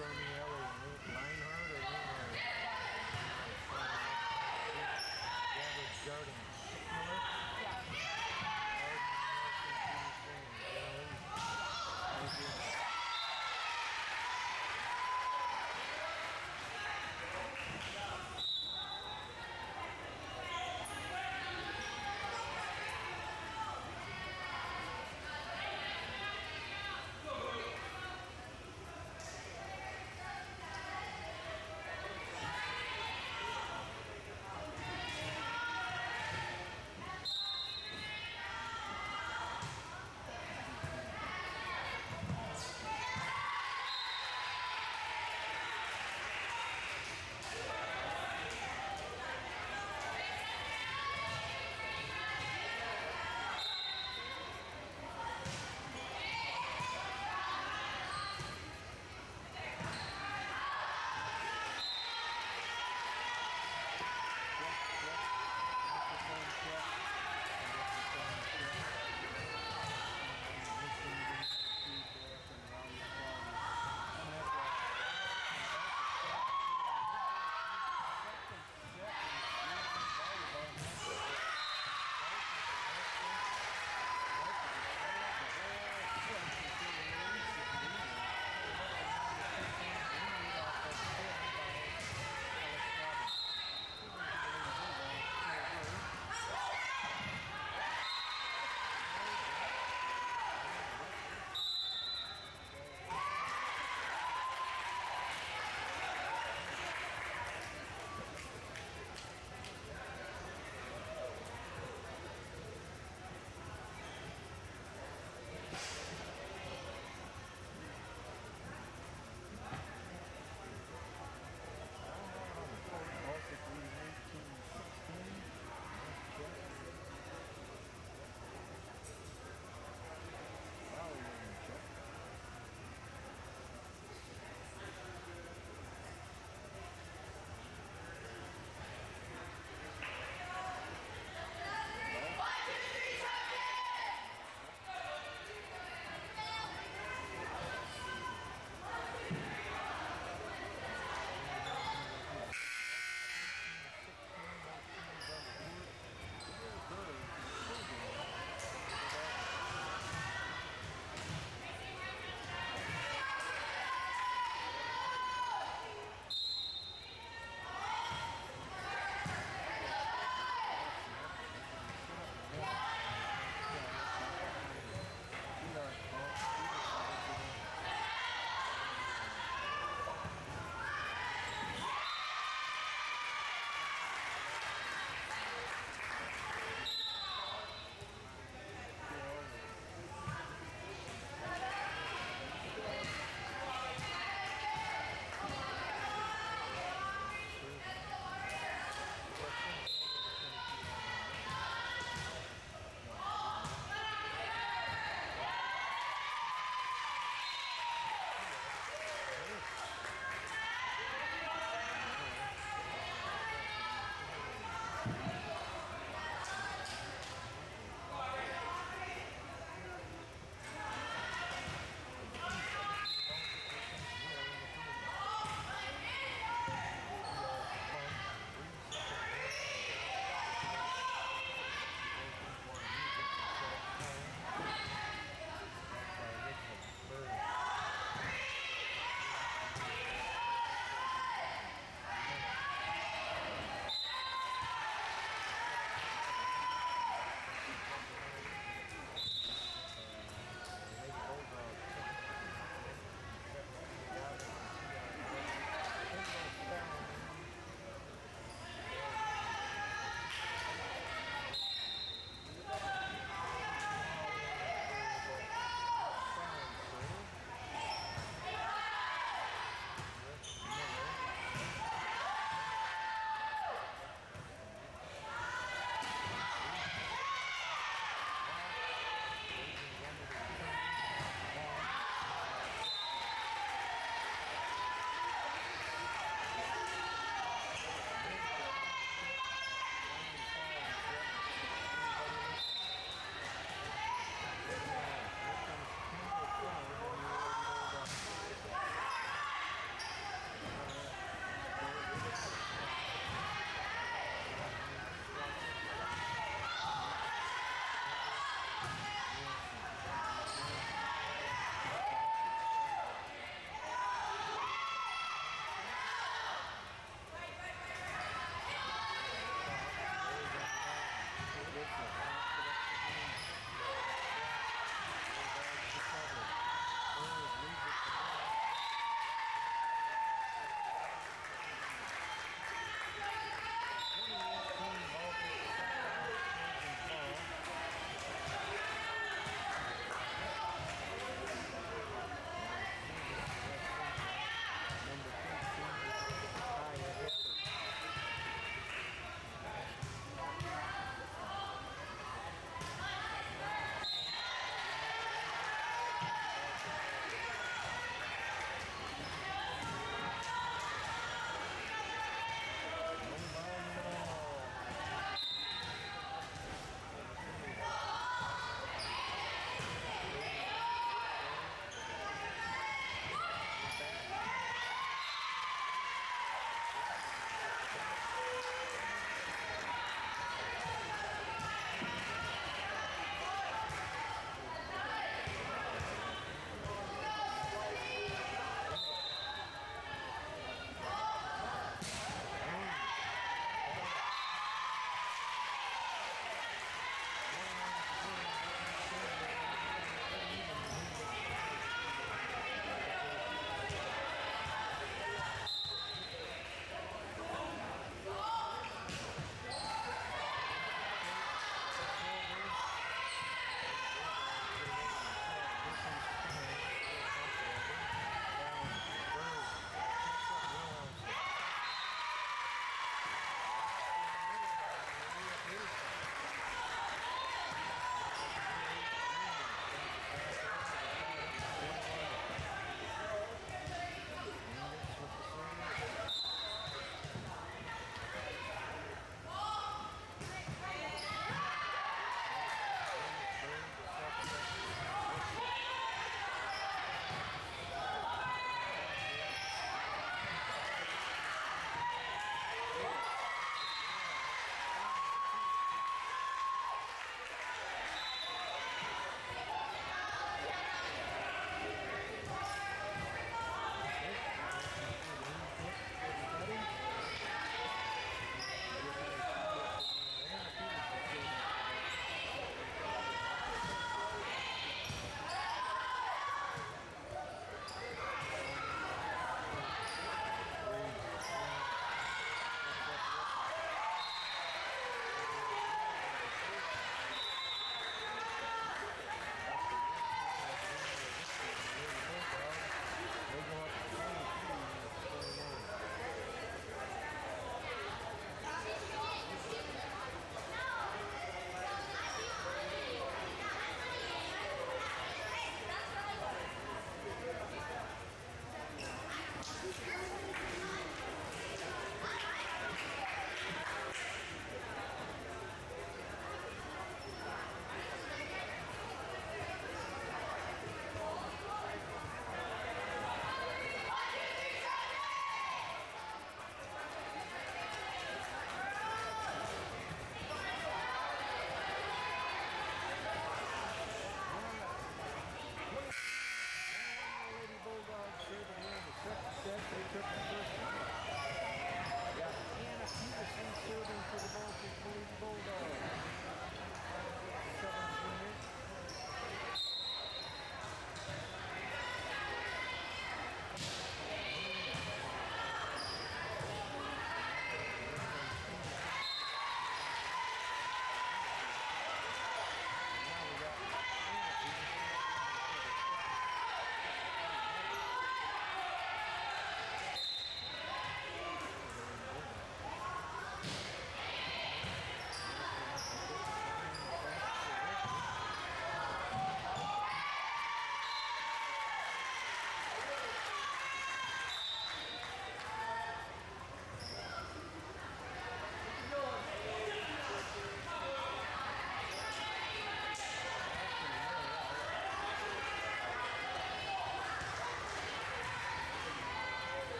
Stormy Ellie, Leinhardt or Leinhardt? Average Garden. Miller? Yeah. Thank you.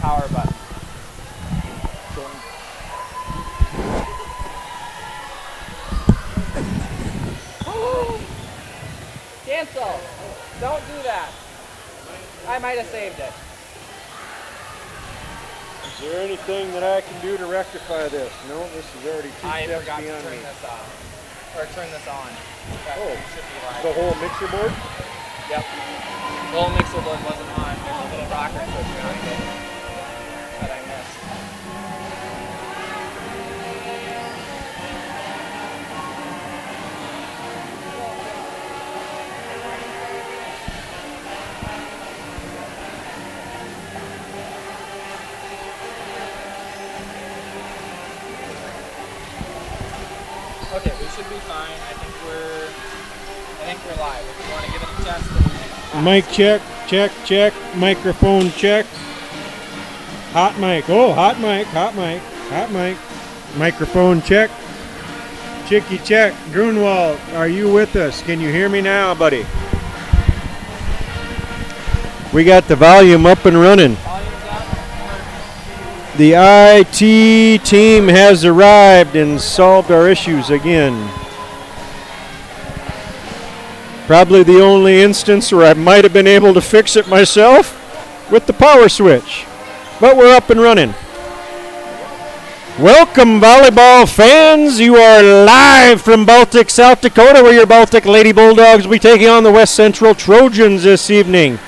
power button. Cancel! Don't do that. I might have saved it. Is there anything that I can do to rectify this? No, this is already two I steps forgot to beyond turn me. this off. Or turn this on. That Oh, should be live. the whole mixer board? Yep. The whole mixer board wasn't on. There's a little rocker switch behind it that I missed. Okay, we should be fine. I think we're live. If you want to give it a test. Mic check, check, check, microphone check. Hot mic. Oh, hot mic, hot mic, hot mic. Microphone check. Chicky check. Grunwald, are you with us? Can you hear me now, buddy? We got the volume up and running. The IT team has arrived and solved our issues again. Probably the only instance where I might have been able to fix it myself with the power switch. But we're up and running. Welcome, volleyball fans. You are live from Baltic, South Dakota, where your Baltic Lady Bulldogs will be taking on the West Central Trojans this evening.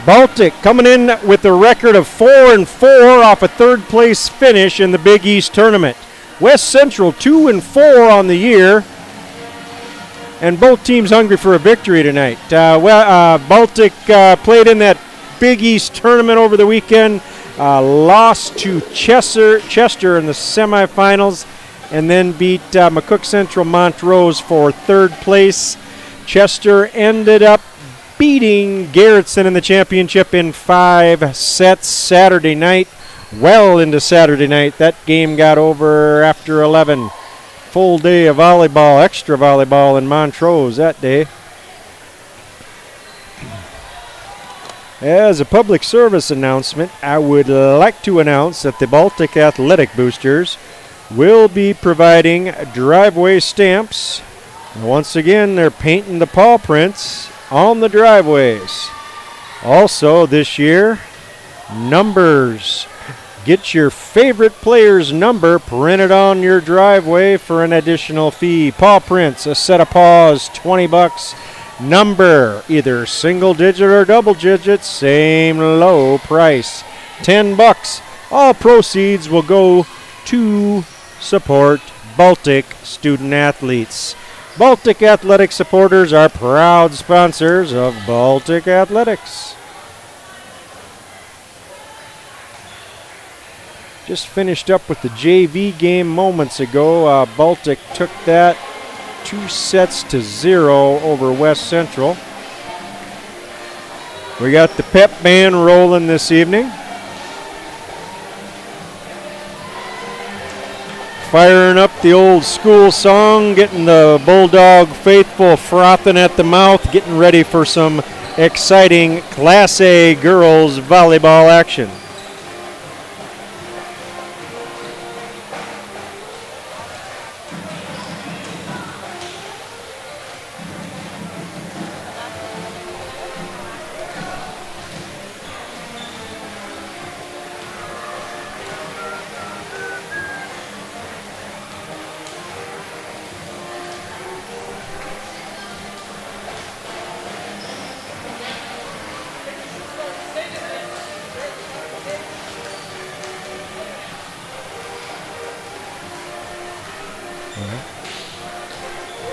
Baltic coming in with a record of 4-4 off a third-place finish in the Big East tournament. West Central 2-4 on the year, and both teams hungry for a victory tonight. Baltic played in that Big East tournament over the weekend, lost to Chester in the semifinals, and then beat McCook Central Montrose for third place. Chester ended up beating Garrettson in the championship in 5 sets Saturday night. Well into Saturday night. That game got over after 11. Full day of volleyball, extra volleyball in Montrose that day. As a public service announcement, I would like to announce that the Baltic Athletic Boosters will be providing driveway stamps. Once again, they're painting the paw prints on the driveways. Also this year, numbers. Get your favorite player's number printed on your driveway for an additional fee. Paw prints, a set of paws, $20. Number, either single digit or double digit, same low price, $10. All proceeds will go to support Baltic student athletes. Baltic Athletic supporters are proud sponsors of Baltic Athletics. Just finished up with the JV game moments ago. Baltic took that 2-0 over West Central. We got the pep band rolling this evening. Firing up the old school song, getting the Bulldog faithful frothing at the mouth, getting ready for some exciting Class A girls volleyball action.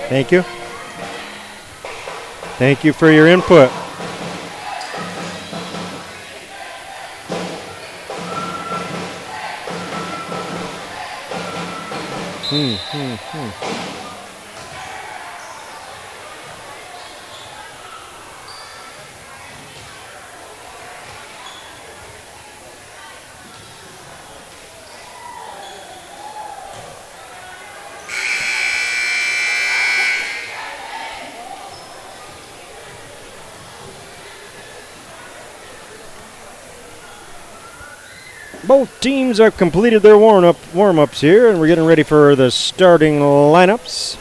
Thank you. Thank you for your input. Both teams have completed their warm-ups here, and we're getting ready for the starting lineups.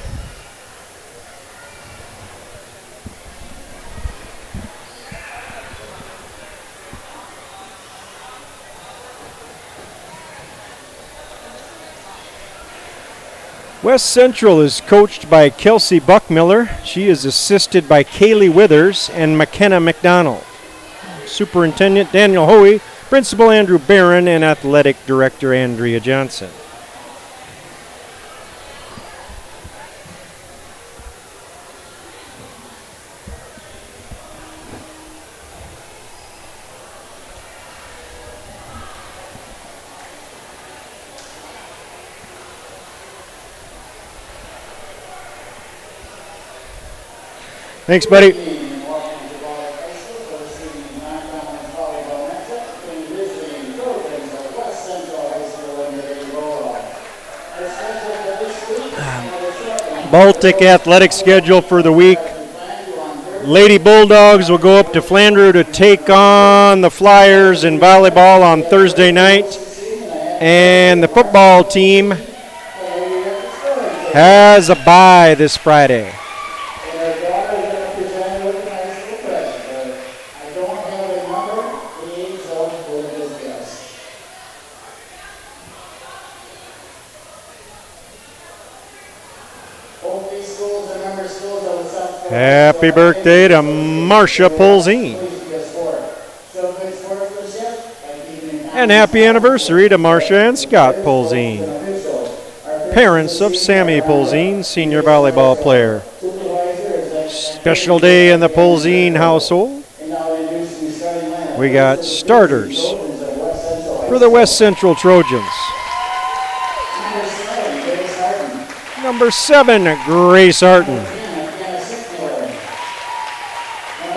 West Central is coached by Kelsey Buckmiller. She is assisted by Kaylee Withers and McKenna McDonald. Superintendent Daniel Hoey, Principal Andrew Barron, and Athletic Director Andrea Johnson. Thanks, buddy. Baltic athletic schedule for the week. Lady Bulldogs will go up to Flandreau to take on the Flyers in volleyball on Thursday night. And the football team has a bye this Friday. Happy birthday to Marcia Polzine. And happy anniversary to Marcia and Scott Polzine, parents of Sammy Polzine, senior volleyball player. Special day in the Polzine household. We got starters for the West Central Trojans. Number 7, Grace Harton.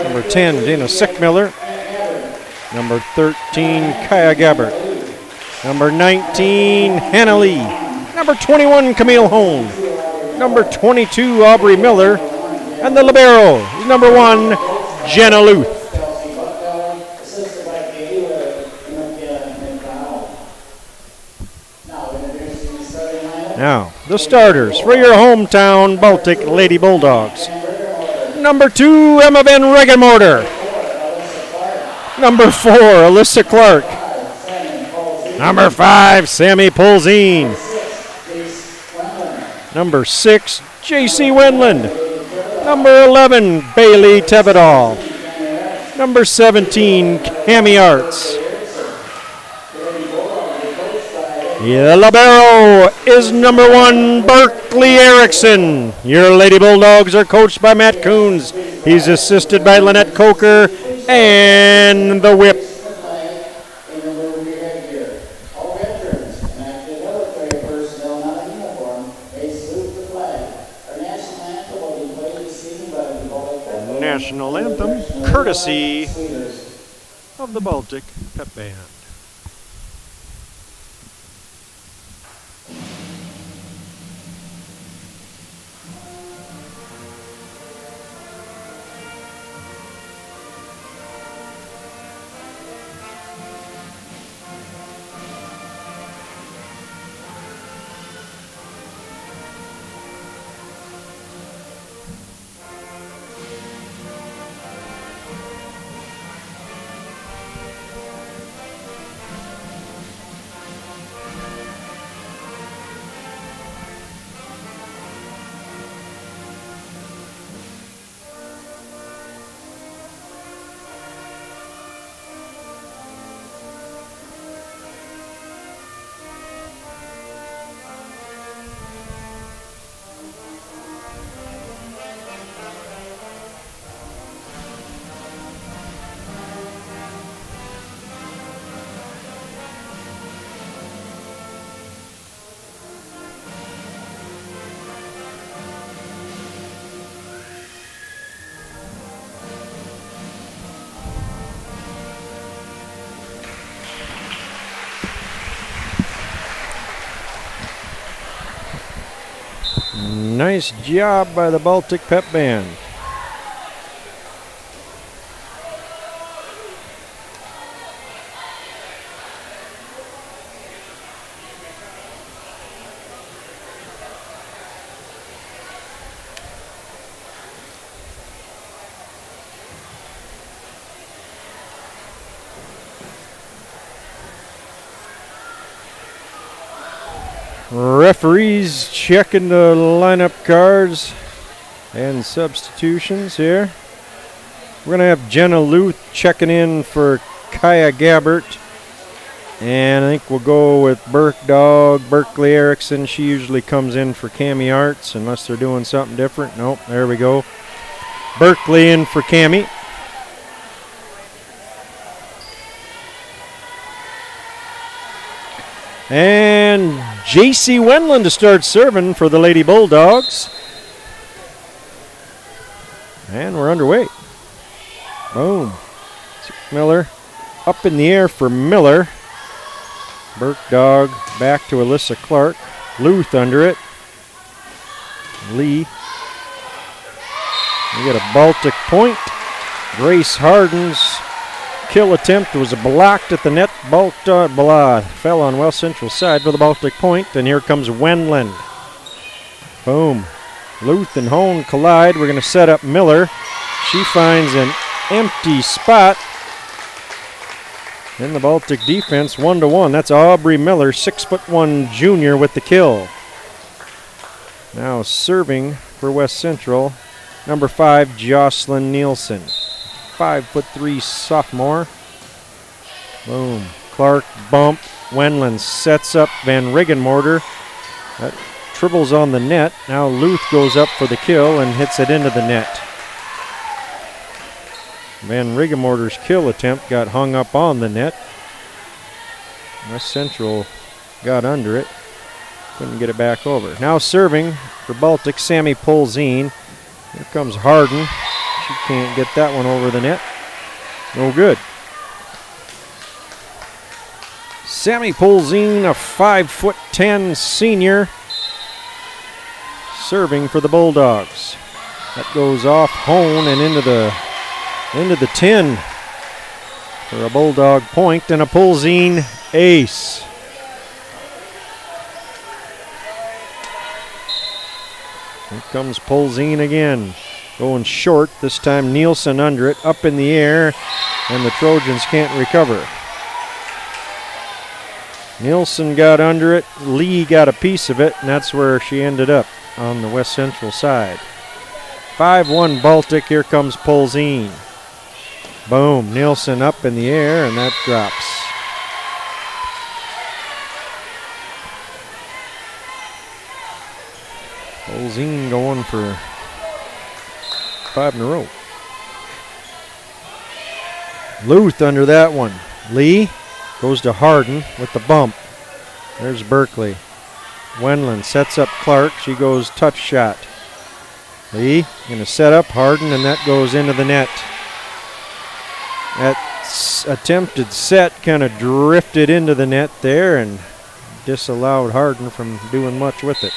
Number 10, Dana Sickmiller. Number 13, Kaya Gabbert. Number 19, Hannah Lee. Number 21, Camille Hone. Number 22, Aubrey Miller. And the libero is number 1, Jenna Luth. Now, the starters for your hometown Baltic Lady Bulldogs. Number 2, Emma Van Regenmorter. Number 4, Alyssa Clark. Number 5, Sammy Polzine. Number 6, J.C. Wendland. Number 11, Bailey Tevedal. Number 17, Cami Arts. The libero is number 1, Berkeley Erickson. Your Lady Bulldogs are coached by Matt Coons. He's assisted by Lynette Coker and the whip. National anthem, courtesy of the Baltic Pep Band. Nice job by the Baltic Pep Band. referees checking the lineup cards and substitutions here. We're going to have Jenna Luth checking in for Kaya Gabbert. And I think we'll go with Berkeley Erickson. She usually comes in for Cami Arts unless they're doing something different. Nope, there we go. Berkeley in for Cami. And J.C. Wendland to start serving for the Lady Bulldogs. And we're underway. Boom. Miller up in the air for Miller. Berkdog back to Alyssa Clark. Luth under it. Lee. We got a Baltic point. Grace Harden's kill attempt was blocked at the net. Fell on West Central side for the Baltic point. And here comes Wendland. Boom. Luth and Hone collide. We're going to set up Miller. She finds an empty spot. In the Baltic defense, 1-1. That's Aubrey Miller, 6'1" junior with the kill. Now serving for West Central, number 5, Jocelyn Nielsen, 5'3" sophomore. Boom. Clark bump. Wendland sets up Van Riggenmorter. That triples on the net. Now Luth goes up for the kill and hits it into the net. Van Riggenmorter's kill attempt got hung up on the net. West Central got under it. Couldn't get it back over. Now serving for Baltic, Sammy Polzine. Here comes Harden. She can't get that one over the net. No good. Sammy Polzine, a 5'10" senior, serving for the Bulldogs. That goes off Hone and into the 10 for a Bulldog point and a Polzine ace. Here comes Polzine again. Going short, this time Nielsen under it, up in the air, and the Trojans can't recover. Nielsen got under it, Lee got a piece of it, and that's where she ended up, on the West Central side. 5-1 Baltic, here comes Polzine. Boom, Nielsen up in the air, and that drops. Polzine going for 5 in a row. Luth under that one. Lee goes to Harden with the bump. There's Berkeley. Wendland sets up Clark. She goes touch shot. Lee going to set up Harden, and that goes into the net. That attempted set kind of drifted into the net there and disallowed Harden from doing much with it.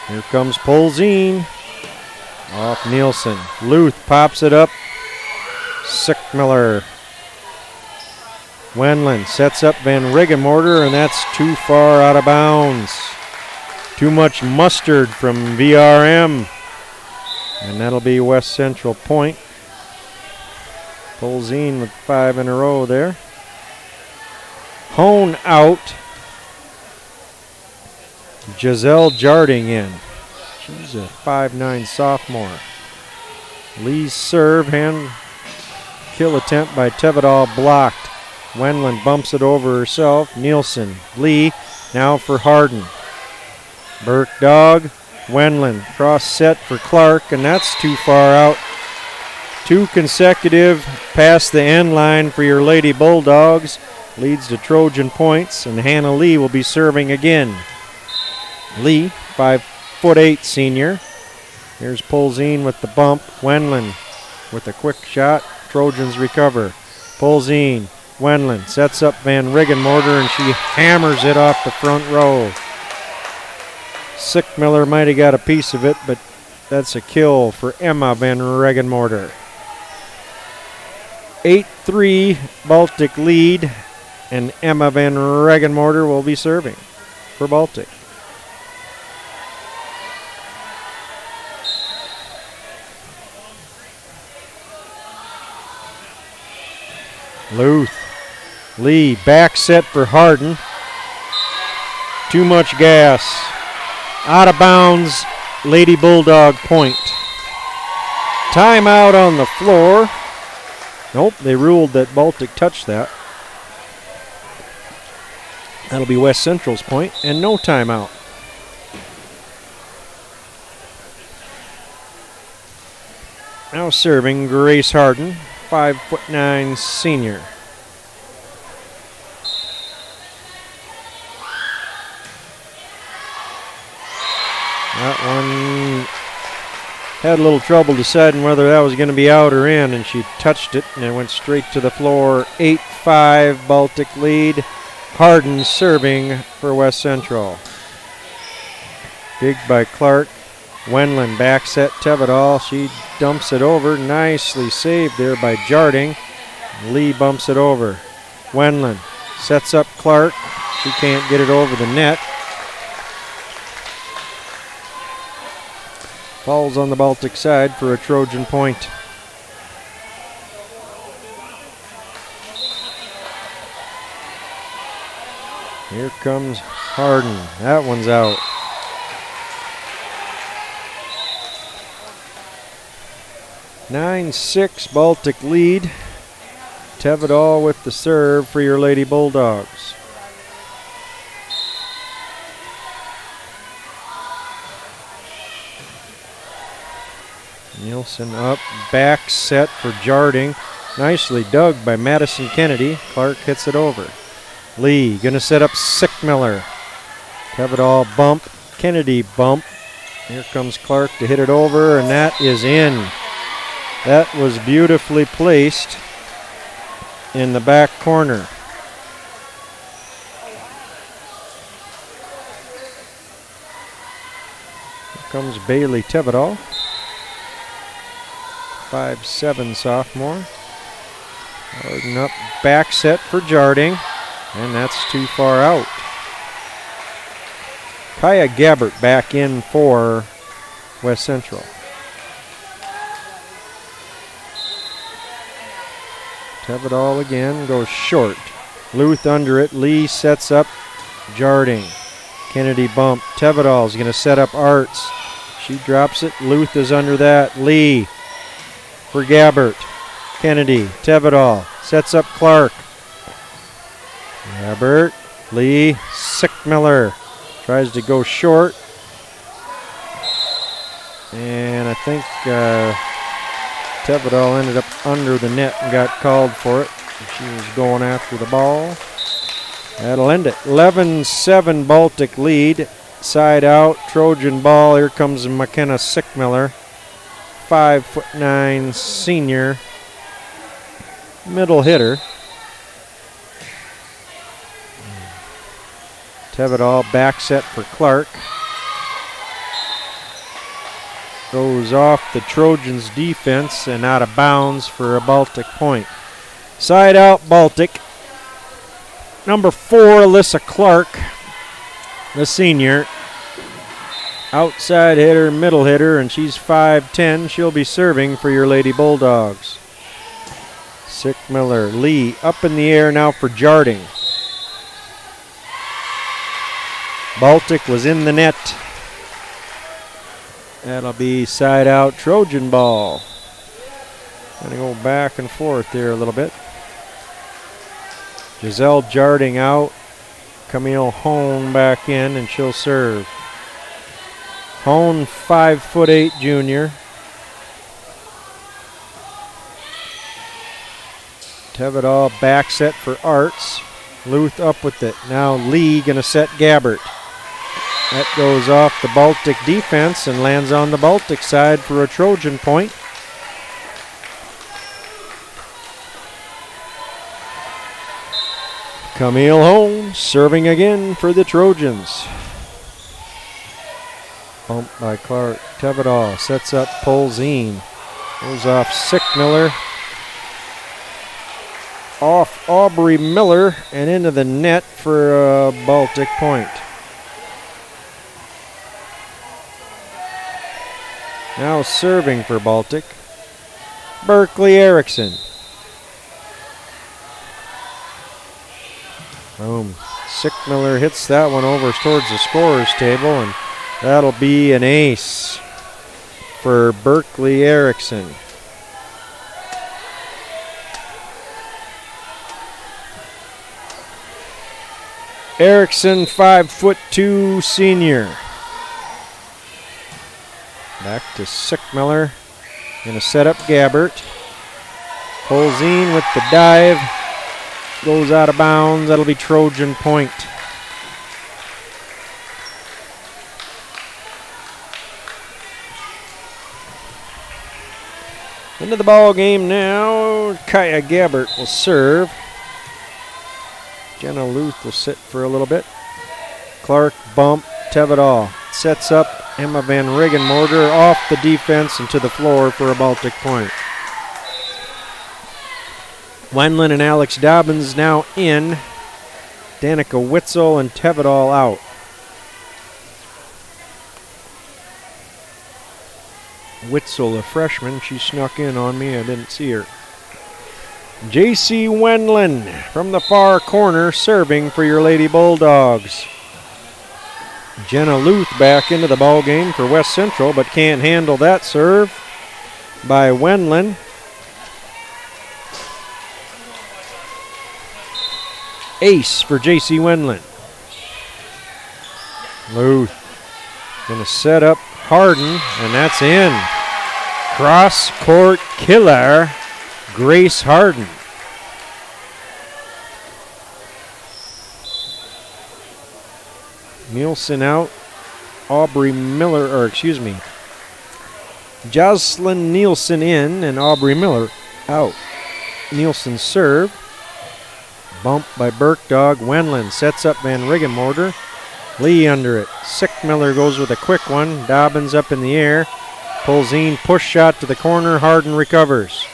Here comes Polzine. Off Nielsen. Luth pops it up. Sickmiller. Wendland sets up Van Riggenmorter, and that's too far out of bounds. Too much mustard from VRM. And that'll be West Central point. Polzine with 5 in a row there. Hone out. Giselle Jarding in. She's a 5'9" sophomore. Lee's serve, hand kill attempt by Tevedal blocked. Wendland bumps it over herself. Nielsen, Lee, now for Harden. Berkdog, Wendland, cross set for Clark, and that's too far out. 2 consecutive past the end line for your Lady Bulldogs. Leads to Trojan points, and Hannah Lee will be serving again. Lee, 5'8" senior. Here's Polzine with the bump. Wendland with a quick shot. Trojans recover. Polzine, Wendland sets up Van Riggenmorter, and she hammers it off the front row. Sickmiller might have got a piece of it, but that's a kill for Emma Van Riggenmorter. 8-3 Baltic lead, and Emma Van Riggenmorter will be serving for Baltic. Luth. Lee back set for Harden. Too much gas. Out of bounds, Lady Bulldog point. Timeout on the floor. Nope, they ruled that Baltic touched that. That'll be West Central's point, and no timeout. Now serving Grace Harden, 5'9" senior. That one had a little trouble deciding whether that was going to be out or in, and she touched it, and it went straight to the floor. 8-5 Baltic lead. Harden serving for West Central. Big by Clark. Wendland back set Tevedal. She dumps it over. Nicely saved there by Jarding. Lee bumps it over. Wendland sets up Clark. She can't get it over the net. Falls on the Baltic side for a Trojan point. Here comes Harden. That one's out. (9-6) Baltic lead. Tevedal with the serve for your Lady Bulldogs. Nielsen up, back set for Jarding. Nicely dug by Madison Kennedy. Clark hits it over. Lee gonna set up Sickmiller. Tevedal bump, Kennedy bump. Here comes Clark to hit it over, and that is in. That was beautifully placed in the back corner. Here comes Bailey Tevedal. 5'7" sophomore. Harden up, back set for Jarding, and that's too far out. Kaya Gabbert back in for West Central. Tevedal again goes short. Luth under it. Lee sets up Jarding. Kennedy bump. Tevedal's going to set up Arts. She drops it. Luth is under that. Lee for Gabbert. Kennedy. Tevedal sets up Clark. Gabbert. Lee. Sickmiller tries to go short. And I think Tevedal ended up under the net and got called for it. She was going after the ball. That'll end it. 11-7 Baltic lead. Side out, Trojan ball. Here comes McKenna Sickmiller. 5'9" senior. Middle hitter. Tevedal back set for Clark. Goes off the Trojans' defense and out of bounds for a Baltic point. Side out Baltic. Number 4, Alyssa Clark, the senior. Outside hitter, middle hitter, and she's 5'10". She'll be serving for your Lady Bulldogs. Sickmiller, Lee up in the air now for Jarding. Baltic was in the net. That'll be side out Trojan ball. Gonna go back and forth there a little bit. Giselle Jarding out. Camille Hone back in, and she'll serve. Hone, 5'8" junior. Tevedal back set for Arts. Luth up with it. Now Lee gonna set Gabbert. That goes off the Baltic defense and lands on the Baltic side for a Trojan point. Camille Hone serving again for the Trojans. Bump by Clark. Tevedal sets up Polzine. Goes off Sickmiller. Off Aubrey Miller and into the net for a Baltic point. Now serving for Baltic, Berkeley Erickson. Boom. Sickmiller hits that one over towards the scorer's table, and that'll be an ace for Berkeley Erickson. Erickson, 5'2" senior. Back to Sickmiller. Gonna set up Gabbert. Polzin with the dive. Goes out of bounds. That'll be Trojan point. Into the ball game now. Kaya Gabbert will serve. Jenna Luth will sit for a little bit. Clark, bump, Tevedal sets up Emma Van Riggenmorter off the defense and to the floor for a Baltic point. Wendland and Alex Dobbins now in. Danica Witzel and Tevedal out. Witzel, a freshman, she snuck in on me. I didn't see her. J.C. Wendland from the far corner serving for your Lady Bulldogs. Jenna Luth back into the ball game for West Central, but can't handle that serve by Wendland. Ace for J.C. Wendland. Luth gonna set up Harden, and that's in. Cross court killer, Grace Harden. Nielsen out. Jocelyn Nielsen in and Aubrey Miller out. Nielsen serve. Bump by Birkdog. Wendland sets up Van Riggenmorter. Lee under it. Sickmiller goes with a quick one. Dobbins up in the air. Polzin push shot to the corner. Harden recovers.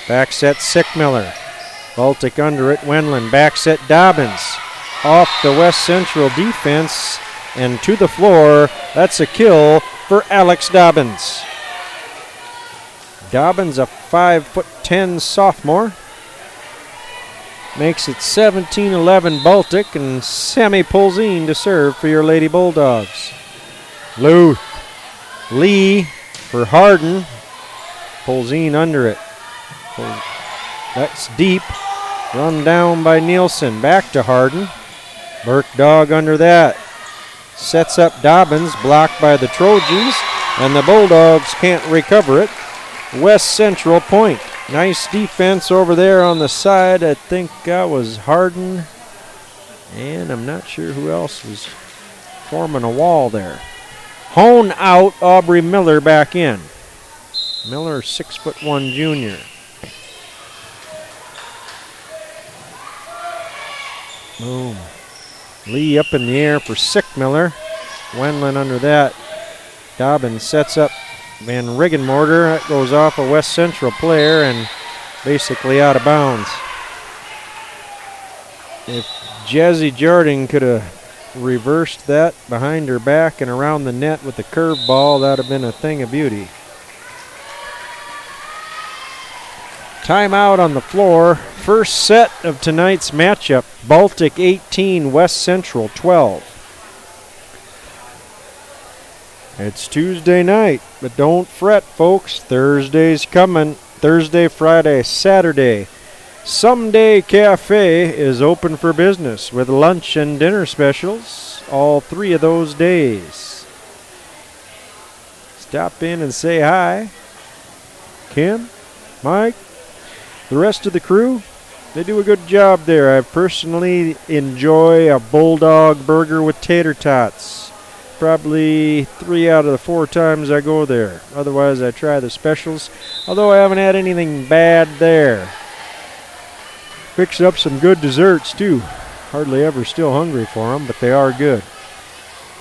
Back set Sickmiller. Baltic under it. Wendland back set Dobbins. Off the West Central defense and to the floor. That's a kill for Alex Dobbins. Dobbins, a 5'10" sophomore. Makes it 17-11 Baltic, and Sammy Polzin to serve for your Lady Bulldogs. Luth. Lee for Harden. Polzin under it. That's deep. Run down by Nielsen. Back to Harden. Birkdog under that. Sets up Dobbins. Blocked by the Trojans. And the Bulldogs can't recover it. West Central point. Nice defense over there on the side. I think that was Harden. And I'm not sure who else was forming a wall there. Hone out. Aubrey Miller back in. Miller, 6'1" junior. Boom. Lee up in the air for Sickmiller. Wendland under that. Dobbins sets up Van Riggenmorter. That goes off a West Central player and basically out of bounds. If Jazzy Jarding could have reversed that behind her back and around the net with the curve ball, that would have been a thing of beauty. Timeout on the floor. First set of tonight's matchup. Baltic 18, West Central 12. It's Tuesday night, but don't fret, folks. Thursday's coming. Thursday, Friday, Saturday. Someday Cafe is open for business with lunch and dinner specials all 3 of those days. Stop in and say hi. Kim, Mike, the rest of the crew, they do a good job there. I personally enjoy a Bulldog burger with tater tots. Probably 3 out of the 4 times I go there. Otherwise, I try the specials, although I haven't had anything bad there. Fix up some good desserts, too. Hardly ever still hungry for them, but they are good.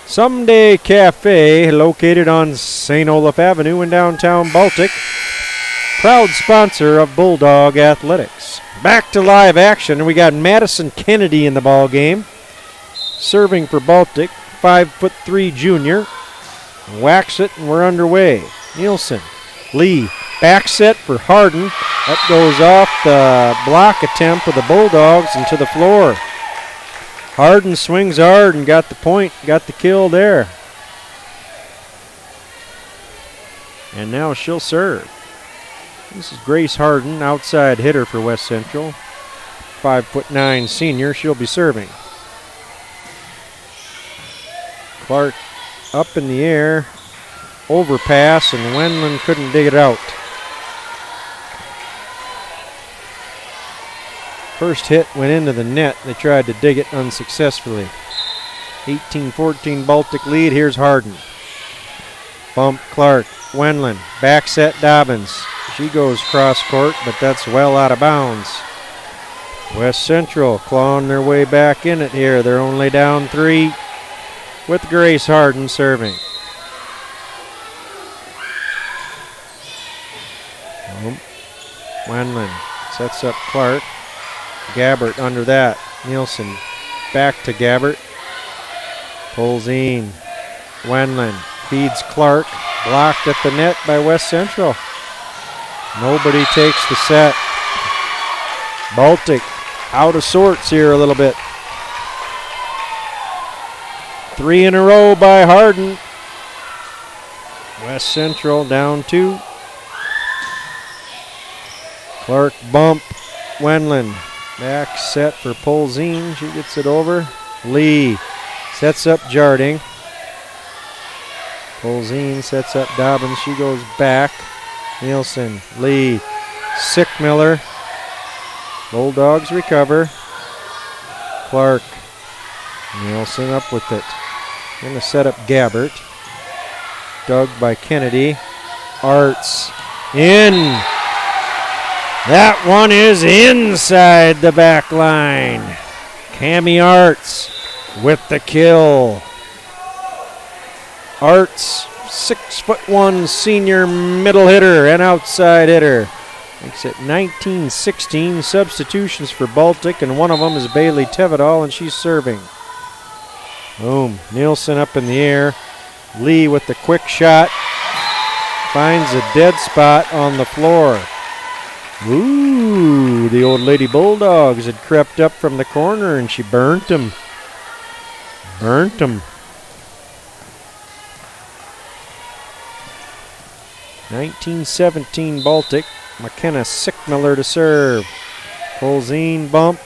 Someday Cafe, located on St. Olaf Avenue in downtown Baltic. Proud sponsor of Bulldog Athletics. Back to live action. We got Madison Kennedy in the ball game. Serving for Baltic, 5'3" junior. Whacks it and we're underway. Nielsen. Lee. Back set for Harden. That goes off the block attempt of the Bulldogs and to the floor. Harden swings hard and got the point, got the kill there. And now she'll serve. This is Grace Harden, outside hitter for West Central. 5'9" senior, she'll be serving. Clark up in the air, overpass, and Wendland couldn't dig it out. First hit went into the net. They tried to dig it unsuccessfully. 18-14 Baltic lead. Here's Harden. Bump Clark. Wendland. Back set Dobbins. She goes cross court, but that's well out of bounds. West Central clawing their way back in it here. They're only down 3 with Grace Harden serving. Wendland sets up Clark. Gabbert under that. Nielsen back to Gabbert. Polzine. Wendland feeds Clark. Blocked at the net by West Central. Nobody takes the set. Baltic out of sorts here a little bit. 3 in a row by Harden. West Central down 2. Clark bump. Wendland. Back set for Polzine. She gets it over. Lee sets up Jarding. Polzine sets up Dobbins. She goes back. Nielsen. Lee. Sickmiller. Bulldogs recover. Clark. Nielsen up with it. Going to set up Gabbert. Dug by Kennedy. Arts. In. That one is inside the back line. Cammy Arts with the kill. Arts, 6'1" senior middle hitter and outside hitter. Makes it 19-16. Substitutions for Baltic, and one of them is Bailey Tevedal, and she's serving. Boom. Nielsen up in the air. Lee with the quick shot. Finds a dead spot on the floor. Ooh, the old Lady Bulldogs had crept up from the corner and she burnt them. 19-17 Baltic. McKenna Sickmiller to serve. Polzine bump.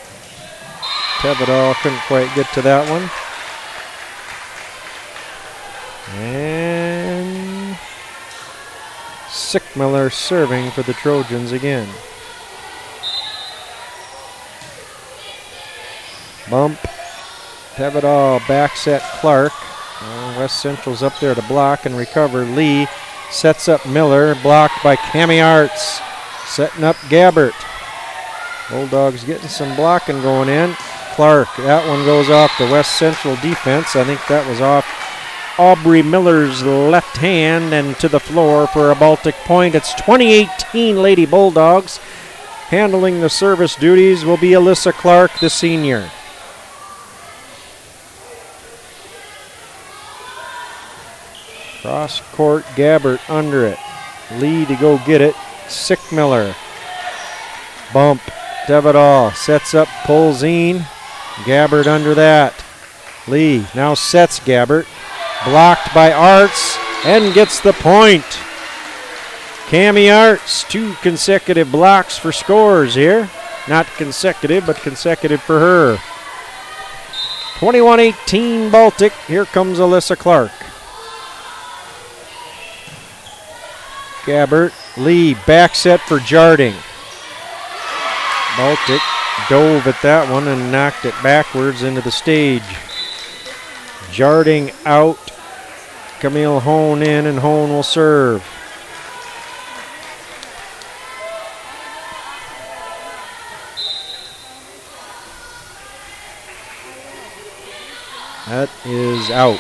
Tevedal couldn't quite get to that one. And Sickmiller serving for the Trojans again. Bump. Tevedal back set Clark. West Central's up there to block and recover. Lee sets up Miller. Blocked by Cammy Arts. Setting up Gabbert. Bulldogs getting some blocking going in. Clark, that one goes off the West Central defense. I think that was off Aubrey Miller's left hand and to the floor for a Baltic point. It's 2018 Lady Bulldogs. Handling the service duties will be Alyssa Clark, the senior. Cross court, Gabbert under it. Lee to go get it. Sickmiller. Bump. Tevedal sets up Polzine. Gabbert under that. Lee now sets Gabbert. Blocked by Arts and gets the point. Cammy Arts, 2 consecutive blocks for scores here. Not consecutive, but consecutive for her. 21-18 Baltic. Here comes Alyssa Clark. Gabbert, Lee, back set for Jarding. Baltic dove at that one and knocked it backwards into the stage. Jarding out. Camille Hone in, and Hone will serve. That is out.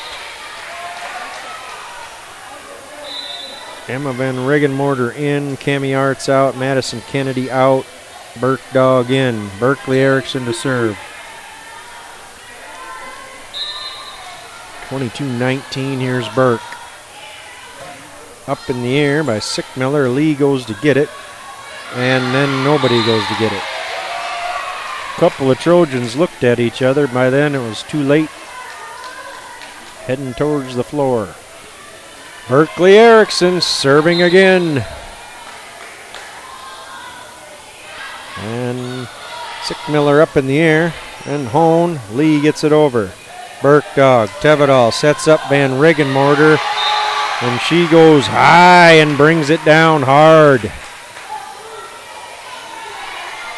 Emma Van Regenmorter in, Cammy Arts out, Madison Kennedy out, Burke Dog in, Berkeley Erickson to serve. 22-19, here's Burke. Up in the air by Sickmiller. Lee goes to get it, and then nobody goes to get it. Couple of Trojans looked at each other. By then it was too late. Heading towards the floor. Berkeley Erickson serving again. And Sickmiller up in the air. And Hone. Lee gets it over. Berkdog. Tevedal sets up Van Regenmorter. And she goes high and brings it down hard.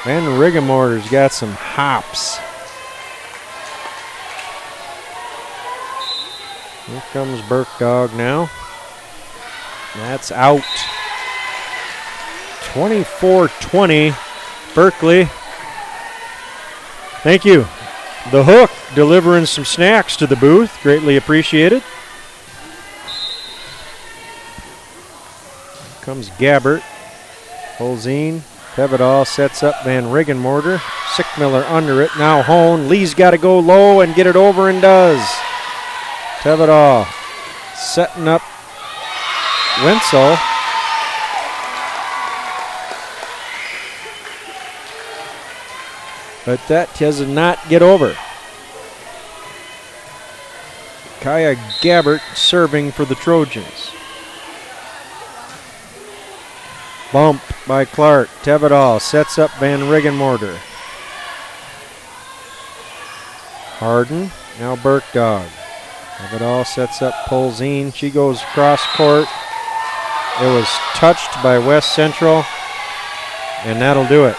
Van Regenmorter's got some hops. Here comes Berkdog now. That's out. 24-20. Berkeley. Thank you. The Hook delivering some snacks to the booth. Greatly appreciated. Comes Gabbert. Holzine. Tevedal sets up Van Regenmorter. Sickmiller under it. Now Hone. Lee's got to go low and get it over and does. Tevedal setting up Wenzel. But that does not get over. Kaya Gabbert serving for the Trojans. Bump by Clark. Tevedal sets up Van Regenmorter. Harden. Now Berkdog. Tevedal sets up Polzine. She goes cross court. It was touched by West Central. And that'll do it.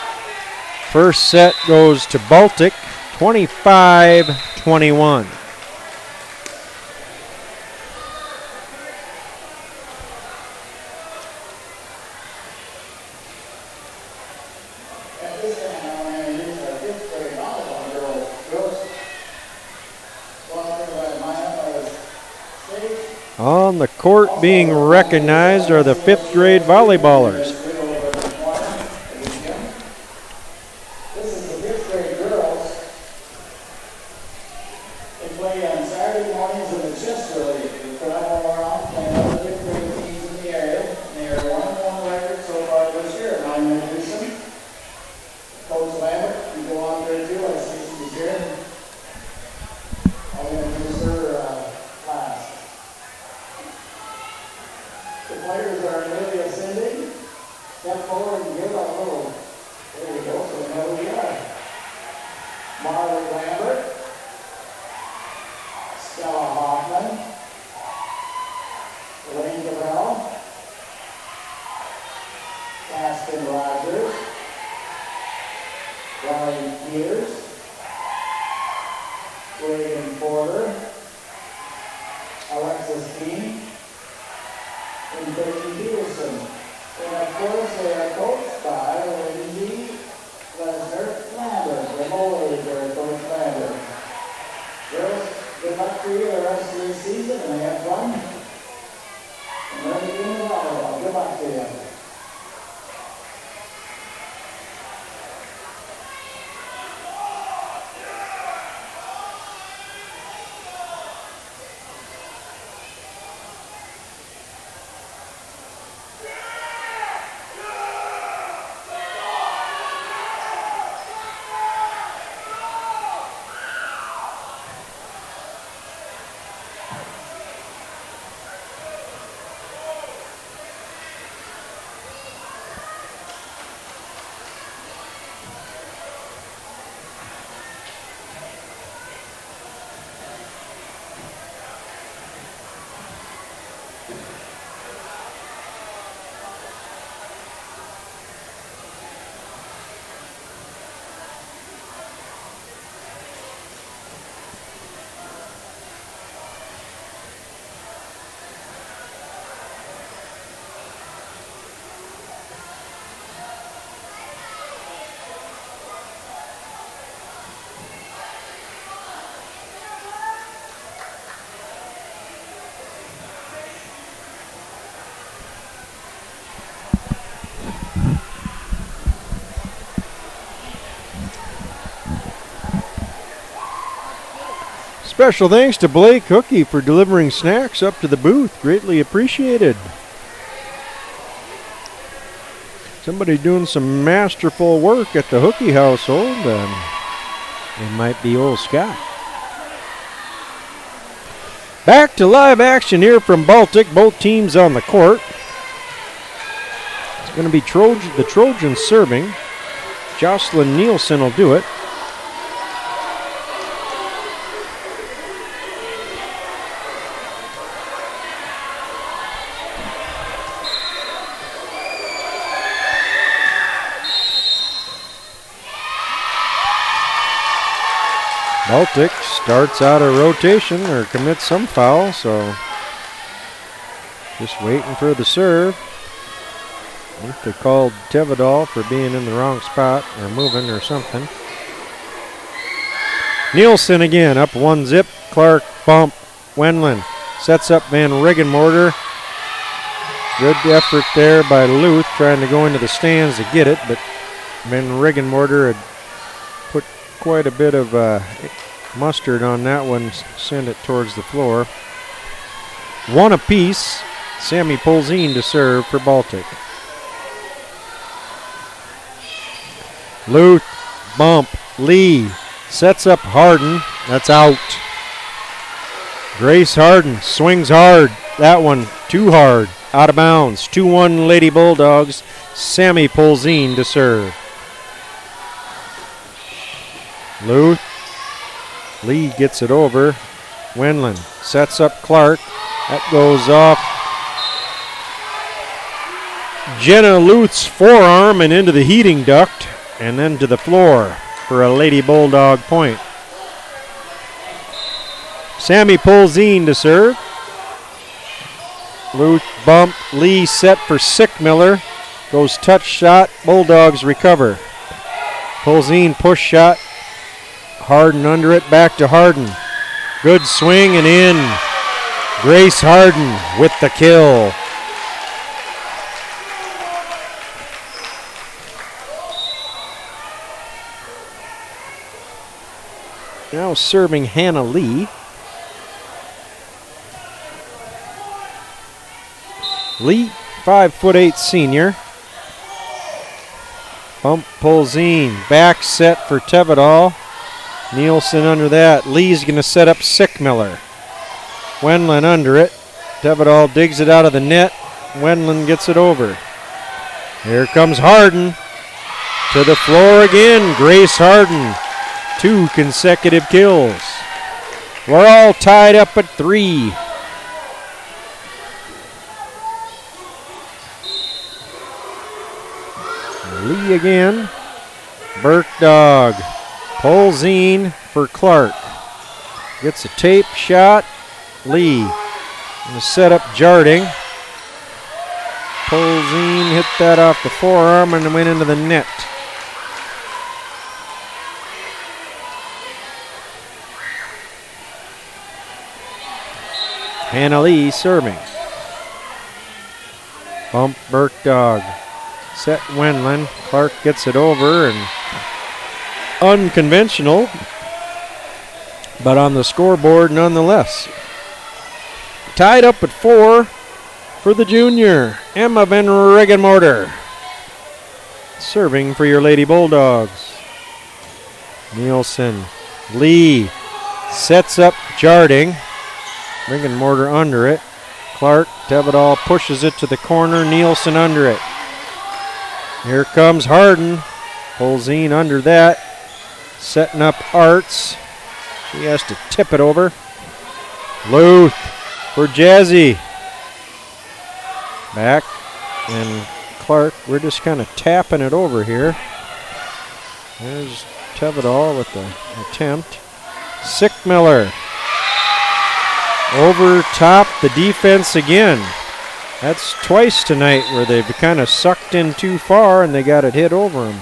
First set goes to Baltic. 25-21. On the court being recognized are the 5th grade volleyballers. This is the 5th grade girls. They play on Saturday mornings in the Chester League. They put out all around playing other 5th grade teams in the area. And they are 1-1 record so far this year. Now I'm going to do some. Coach Lambert, you go on there too. I see she's here. I'm going to use her class. The players are Olivia Cindy. Step forward and give a little. There we go. So now we are. Marley Lambert. Stella Hoffman. Elaine Cabell. Aston Rogers. Ryan Peters. Reagan Porter. Alexis Keene. And Becky Peterson. And of course they are coached by Lindsay Lesnar Lambert, the Mollers are Coach Lambert. Girls, good luck to you the rest of this season and have fun. And learn to do the volleyball. Good luck to you. Special thanks to Blake Hookie for delivering snacks up to the booth. Greatly appreciated. Somebody doing some masterful work at the Hookie household. It might be old Scott. Back to live action here from Baltic. Both teams on the court. It's going to be the Trojans serving. Jocelyn Nielsen will do it. Baltic starts out a rotation or commits some foul, so just waiting for the serve. I think they called Tevedal for being in the wrong spot or moving or something. Nielsen again, up 1-0. Clark, bump. Wendland sets up Van Riggenmorter. Good effort there by Luth, trying to go into the stands to get it, but Van Riggenmorter had put quite a bit of mustard on that one, send it towards the floor. One apiece. Sammy Polzin to serve for Baltic. Luth, bump. Lee sets up Harden. That's out. Grace Harden swings hard. That one too hard. Out of bounds. 2-1 Lady Bulldogs. Sammy Polzin to serve. Luth. Lee gets it over. Wendland sets up Clark. That goes off Jenna Luth's forearm and into the heating duct and then to the floor for a Lady Bulldog point. Sammy Polzin to serve. Luth bump. Lee set for Sickmiller. Goes touch shot. Bulldogs recover. Polzin push shot. Harden under it, back to Harden. Good swing and in. Grace Harden with the kill. Now serving Hannah Lee. Lee, 5'8" senior. Bump Polzin, back set for Tevedal. Nielsen under that. Lee's going to set up Sickmiller. Wendland under it. Tevedal digs it out of the net. Wendland gets it over. Here comes Harden. To the floor again. Grace Harden. 2 consecutive kills. We're all tied up at 3. Lee again. Berkdog. Polzin for Clark. Gets a tape shot. Lee. Going to set up Jarding. Polzin hit that off the forearm and went into the net. Hannah Lee serving. Bump Berkdog. Set Wendland. Clark gets it over and unconventional, but on the scoreboard nonetheless. Tied up at 4 for the junior, Emma Van Riggenmorter. Serving for your Lady Bulldogs. Nielsen. Lee sets up Jarding. Riggenmorter under it. Clark, Tevedal pushes it to the corner. Nielsen under it. Here comes Harden. Polzin under that. Setting up Arts. He has to tip it over. Luth for Jazzy. Back. And Clark, we're just kind of tapping it over here. There's Tevedal with the attempt. Sickmiller. Over top the defense again. That's twice tonight where they've kind of sucked in too far and they got it hit over them.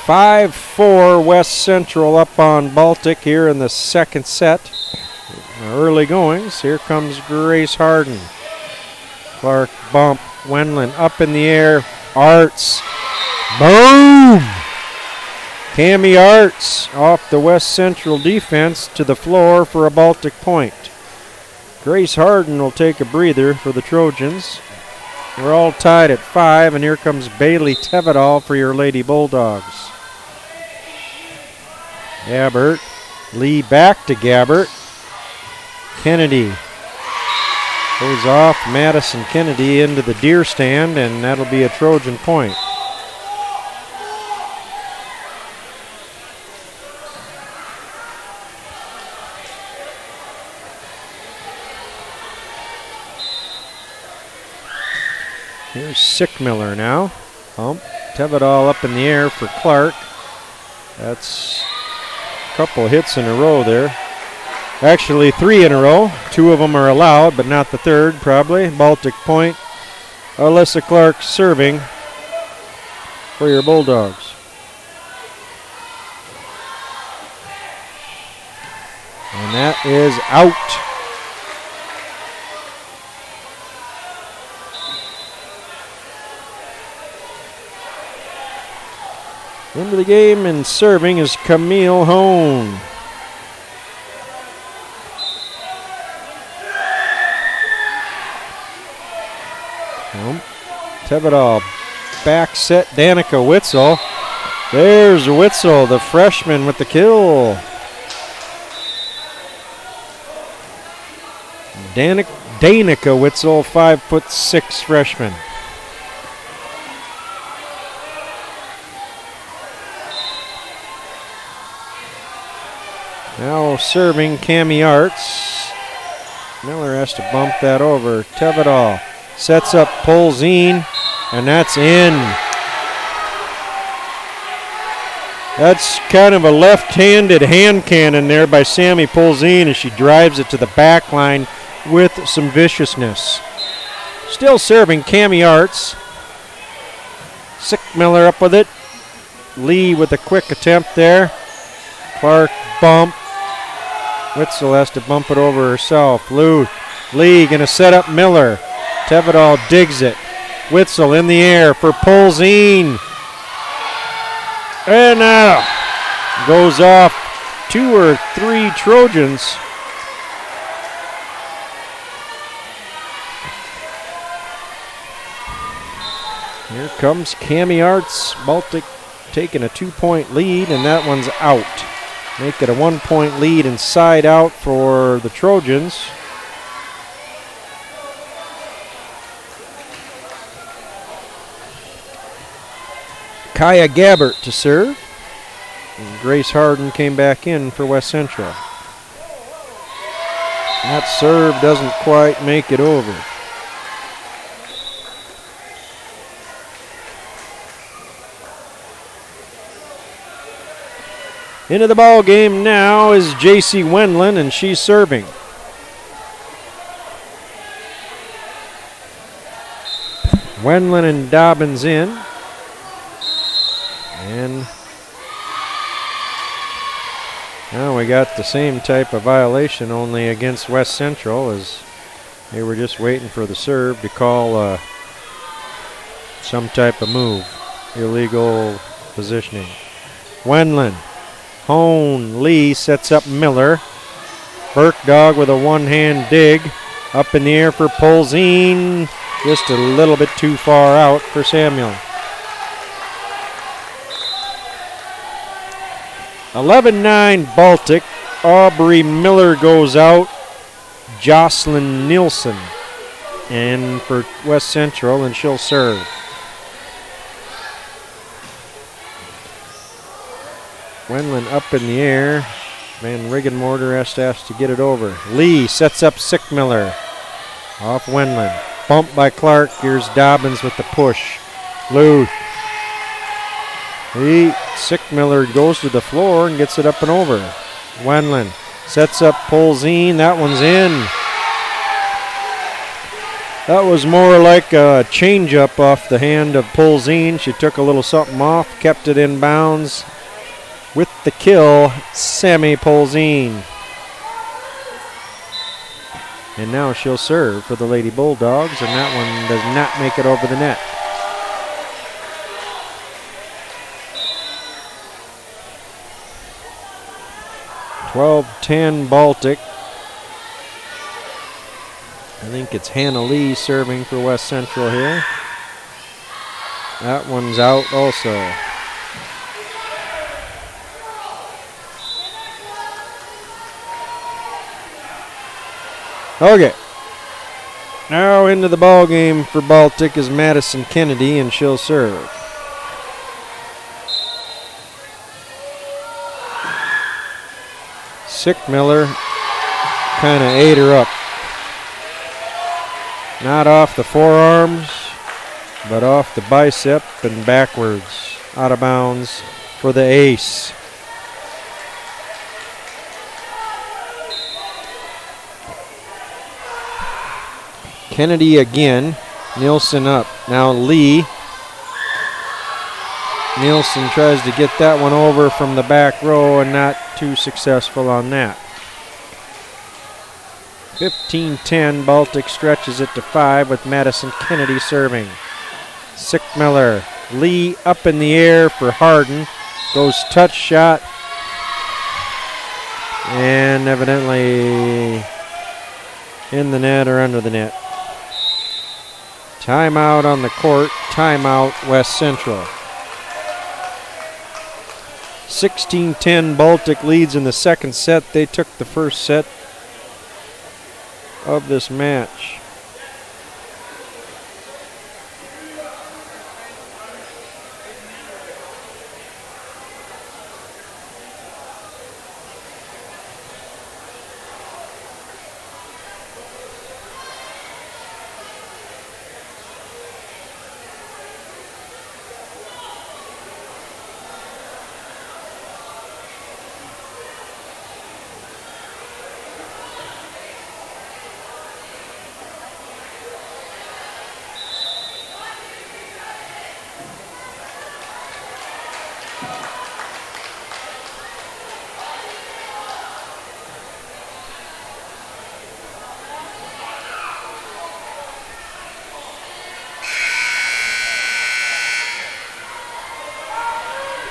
"5-4 West Central up on Baltic here in the second set. Early goings. Here comes Grace Harden. Clark bump. Wendland up in the air. Arts. Boom! Cami Arts off the West Central defense to the floor for a Baltic point. Grace Harden will take a breather for the Trojans. We're all tied at 5, and here comes Bailey Tevedal for your Lady Bulldogs. Gabbert. Lee back to Gabbert. Kennedy goes off. Madison Kennedy into the deer stand, and that'll be a Trojan point. Here's Sickmiller now. Pump. Tevedal up in the air for Clark. That's a couple hits in a row there. Actually, 3 in a row. 2 of them are allowed, but not the third, probably. Baltic point. Alyssa Clark serving for your Bulldogs. And that is out. Into the game and serving is Camille Hone. Tevedal back set Danica Witzel. There's Witzel, the freshman, with the kill. Danica Witzel, 5'6" freshman. Now serving Cami Arts. Miller has to bump that over. Tevedal sets up Polzine, and that's in. That's kind of a left-handed hand cannon there by Sammy Polzine as she drives it to the back line with some viciousness. Still serving Cami Arts. Sickmiller up with it. Lee with a quick attempt there. Clark bump. Witzel has to bump it over herself. Lee going to set up Miller. Tevedal digs it. Witzel in the air for Polzine. And now goes off 2 or 3 Trojans. Here comes Cami Arts. Baltic taking a 2-point lead, and that one's out. Make it a 1-point lead and side out for the Trojans. Kaya Gabbert to serve. And Grace Harden came back in for West Central. That serve doesn't quite make it over. Into the ball game now is J.C. Wendland, and she's serving. Wendland and Dobbins in. And now we got the same type of violation, only against West Central, as they were just waiting for the serve to call some type of move. Illegal positioning. Wendland. Hone. Lee sets up Miller. Burkdog with a one-hand dig. Up in the air for Polzine. Just a little bit too far out for Samuel. 11-9 Baltic. Aubrey Miller goes out. Jocelyn Nielsen. And for West Central, and she'll serve. Wendland up in the air. Van Riggenmorter has to get it over. Lee sets up Sickmiller. Off Wendland. Bump by Clark. Here's Dobbins with the push. Luth. Sickmiller goes to the floor and gets it up and over. Wendland sets up Polzine. That one's in. That was more like a change-up off the hand of Polzine. She took a little something off, kept it in bounds. With the kill, Sammy Polzine. And now she'll serve for the Lady Bulldogs, and that one does not make it over the net. (12-10) Baltic. I think it's Hannah Lee serving for West Central here. That one's out also. Okay. Now into the ball game for Baltic is Madison Kennedy, and she'll serve. Sickmiller kind of ate her up. Not off the forearms, but off the bicep and backwards. Out of bounds for the ace. Kennedy again. Nielsen up. Now Lee. Nielsen tries to get that one over from the back row and not too successful on that. 15-10, Baltic stretches it to 5 with Madison Kennedy serving. Sickmiller, Lee up in the air for Harden. Goes touch shot. And evidently in the net or under the net. Timeout on the court, timeout West Central. 16-10, Baltic leads in the second set. They took the first set of this match.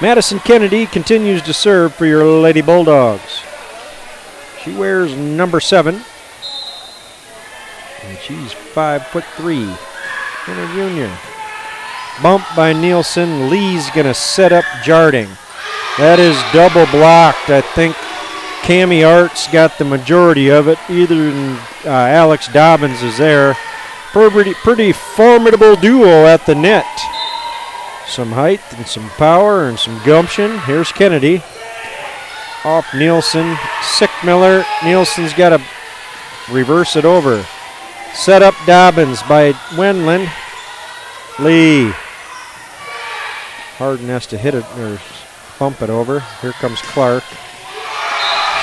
Madison Kennedy continues to serve for your Lady Bulldogs. She wears number 7. And she's 5'3" and a junior. Bump by Nielsen. Lee's going to set up Jarding. That is double blocked. I think Cammie Arts got the majority of it. Either Alex Dobbins is there. Pretty formidable duo at the net. Some height and some power and some gumption. Here's Kennedy. Off Nielsen. Sickmiller. Nielsen's got to reverse it over. Set up Dobbins by Wendland. Lee. Harden has to hit it or bump it over. Here comes Clark.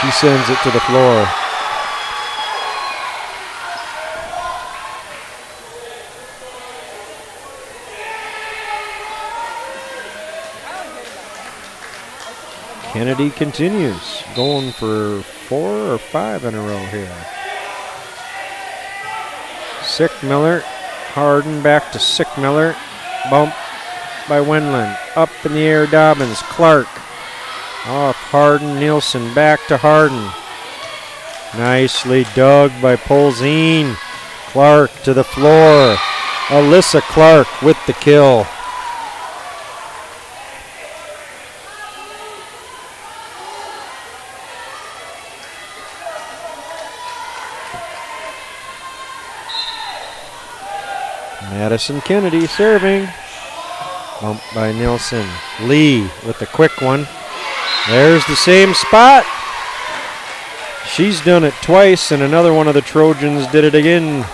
She sends it to the floor. Kennedy continues, going for 4 or 5 in a row here. Sickmiller, Harden back to Sickmiller. Bump by Wendland. Up in the air, Dobbins. Clark. Off Harden, Nielsen back to Harden. Nicely dug by Polzine. Clark to the floor. Alyssa Clark with the kill. Madison Kennedy serving. Bump by Nielsen. Lee with the quick one. There's the same spot. She's done it twice, and another one of the Trojans did it again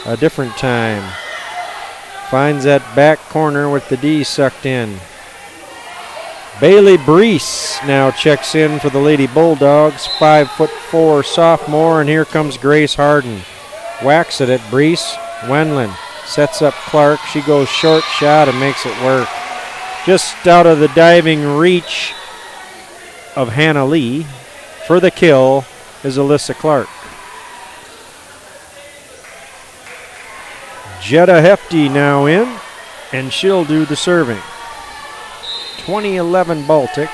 a different time. Finds that back corner with the D sucked in. Bailey Brees now checks in for the Lady Bulldogs. 5'4" sophomore, and here comes Grace Harden. Whacks it at Brees. Wendland sets up Clark. She goes short shot and makes it work. Just out of the diving reach of Hannah Lee. For the kill is Alyssa Clark. Jetta Hefty now in, and she'll do the serving. 2011 Baltic.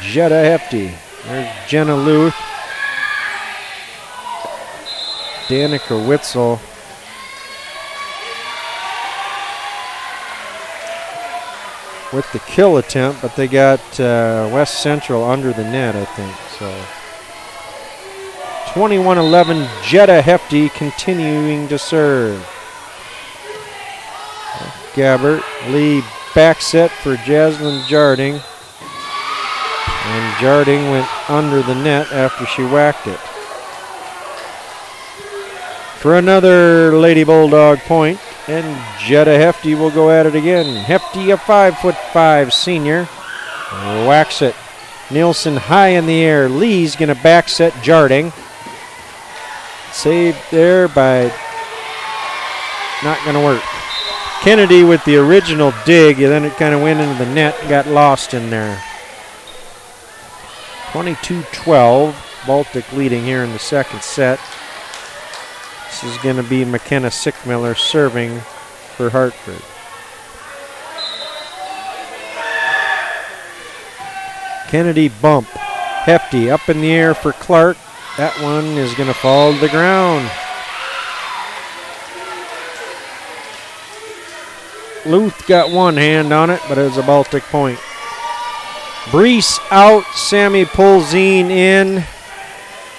Jetta Hefty. There's Jenna Luth. Danica Witzel. With the kill attempt, but they got West Central under the net, I think. So 21-11, Jetta Hefty continuing to serve. Gabbert, Lee back set for Jaslyn Jarding. And Jarding went under the net after she whacked it. For another Lady Bulldog point, and Jetta Hefty will go at it again. Hefty, a 5'5" senior, whacks it. Nielsen high in the air. Lee's going to back set Jarding. Saved there by not going to work. Kennedy with the original dig, and then it kind of went into the net and got lost in there. 22-12, Baltic leading here in the second set. This is going to be McKenna Sickmiller serving for Hartford. Kennedy bump. Hefty up in the air for Clark. That one is going to fall to the ground. Luth got one hand on it, but it was a Baltic point. Brees out, Sammy Polzine in.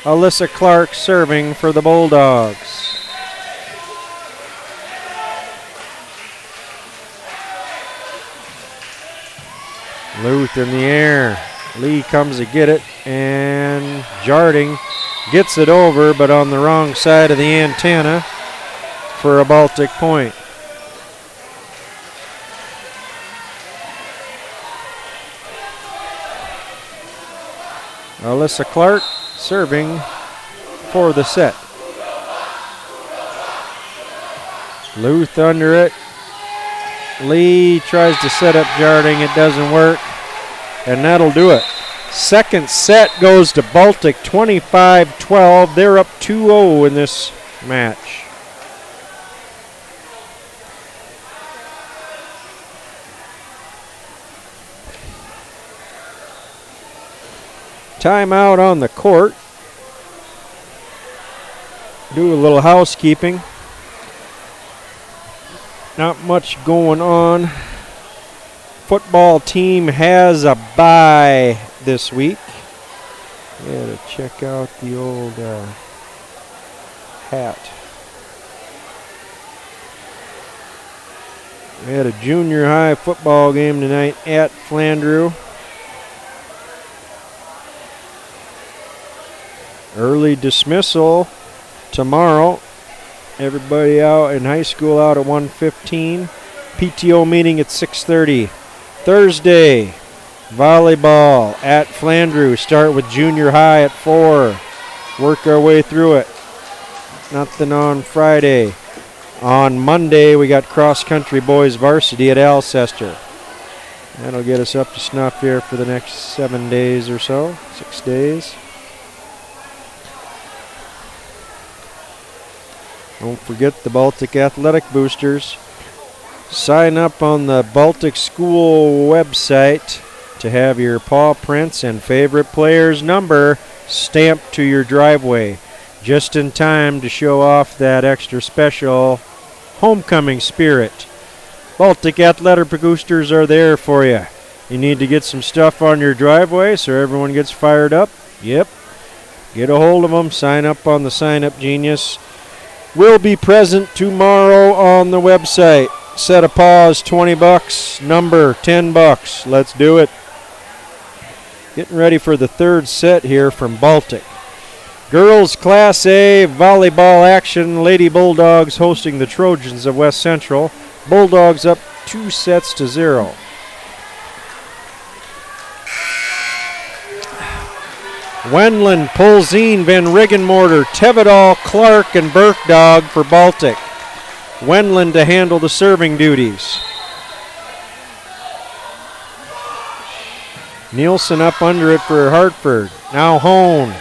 Alyssa Clark serving for the Bulldogs. Luth in the air. Lee comes to get it, and Jarding gets it over, but on the wrong side of the antenna for a Baltic point. Alyssa Clark serving for the set. Luth under it. Lee tries to set up Jarding. It doesn't work. And that'll do it. Second set goes to Baltic, 25-12. They're up 2-0 in this match. Timeout on the court. Do a little housekeeping. Not much going on. Football team has a bye this week. Gotta check out the old hat. We had a junior high football game tonight at Flandreau. Early dismissal tomorrow. Everybody out in high school out at 1:15. PTO meeting at 6:30. Thursday, volleyball at Flandreau. Start with junior high at 4. Work our way through it. Nothing on Friday. On Monday, we got cross-country boys varsity at Alcester. That'll get us up to snuff here for the next 7 days or so, 6 days. Don't forget the Baltic Athletic Boosters. Sign up on the Baltic School website to have your paw prints and favorite player's number stamped to your driveway, just in time to show off that extra special homecoming spirit. Baltic Athletic Boosters are there for you. You need to get some stuff on your driveway so everyone gets fired up? Yep. Get a hold of them. Sign up on the Sign Up Genius. Will be present tomorrow on the website. Set of paws, $20. Number, $10. Let's do it. Getting ready for the third set here from Baltic. Girls Class A volleyball action. Lady Bulldogs hosting the Trojans of West Central. Bulldogs up 2-0. Wendland, Polzine, Van Riggenmorter, Tevedal, Clark, and Berkdog for Baltic. Wendland to handle the serving duties. Nielsen up under it for Hartford. Now Hone.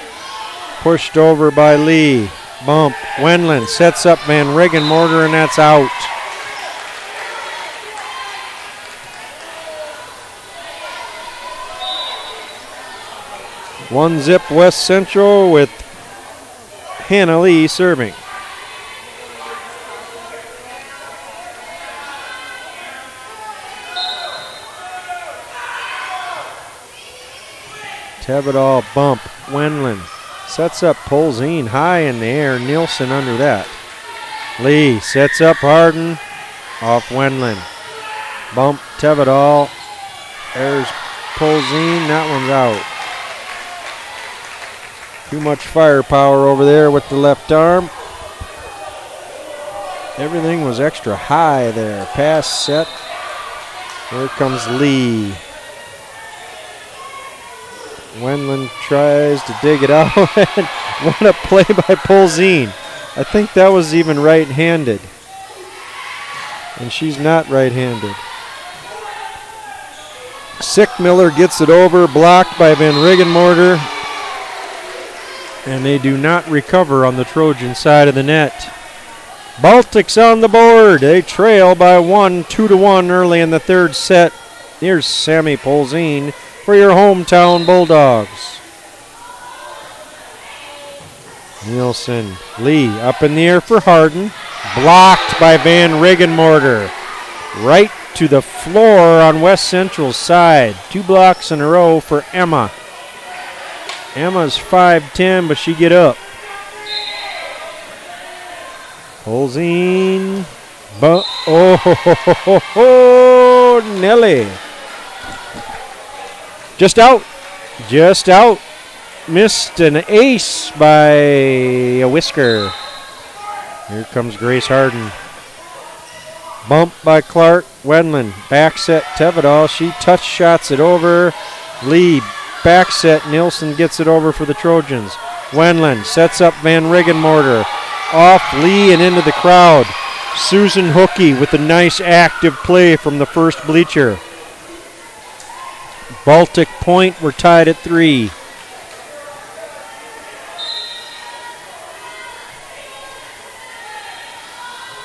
Pushed over by Lee. Bump. Wendland sets up Van Riggenmorter, and that's out. One zip West Central with Hannah Lee serving. Tevedal bump. Wendland sets up Polzine high in the air. Nielsen under that. Lee sets up Harden. Off Wendland. Bump Tevedal. There's Polzine. That one's out. Too much firepower over there with the left arm. Everything was extra high there. Pass set. Here comes Lee. Wendland tries to dig it out. What a play by Polzine. I think that was even right-handed. And she's not right-handed. Sickmiller gets it over, blocked by Van Riggenmorter. And they do not recover on the Trojan side of the net. Baltic's on the board. They trail by 1, 2-1 early in the third set. Here's Sammy Polzine for your hometown Bulldogs. Nielsen, Lee up in the air for Harden. Blocked by Van Riggenmorter. Right to the floor on West Central's side. 2 blocks in a row for Emma. Emma's 5'10", but she get up. Polzine. Nelly. Just out. Just out. Missed an ace by a whisker. Here comes Grace Harden. Bump by Clark. Wendland. Back set Tevedal. She touch shots it over. Lee. Back set. Nielsen gets it over for the Trojans. Wendland sets up Van Riggenmorter. Off Lee and into the crowd. Susan Hookey with a nice active play from the first bleacher. Baltic point. We're tied at 3.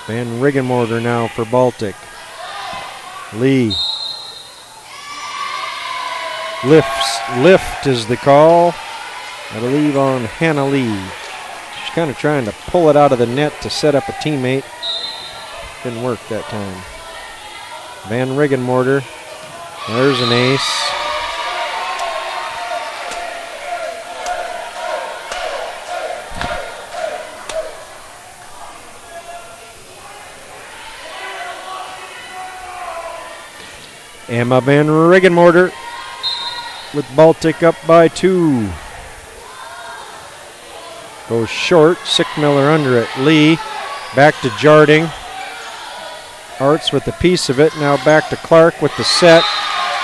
Van Riggenmorter now for Baltic. Lee. Lift is the call, I believe, on Hannah Lee. She's kind of trying to pull it out of the net to set up a teammate. Didn't work that time. Van Riggenmorter. There's an ace. Emma Van Riggenmorter with Baltic up by 2. Goes short. Sickmiller under it. Lee back to Jarding. Arts with a piece of it. Now back to Clark with the set.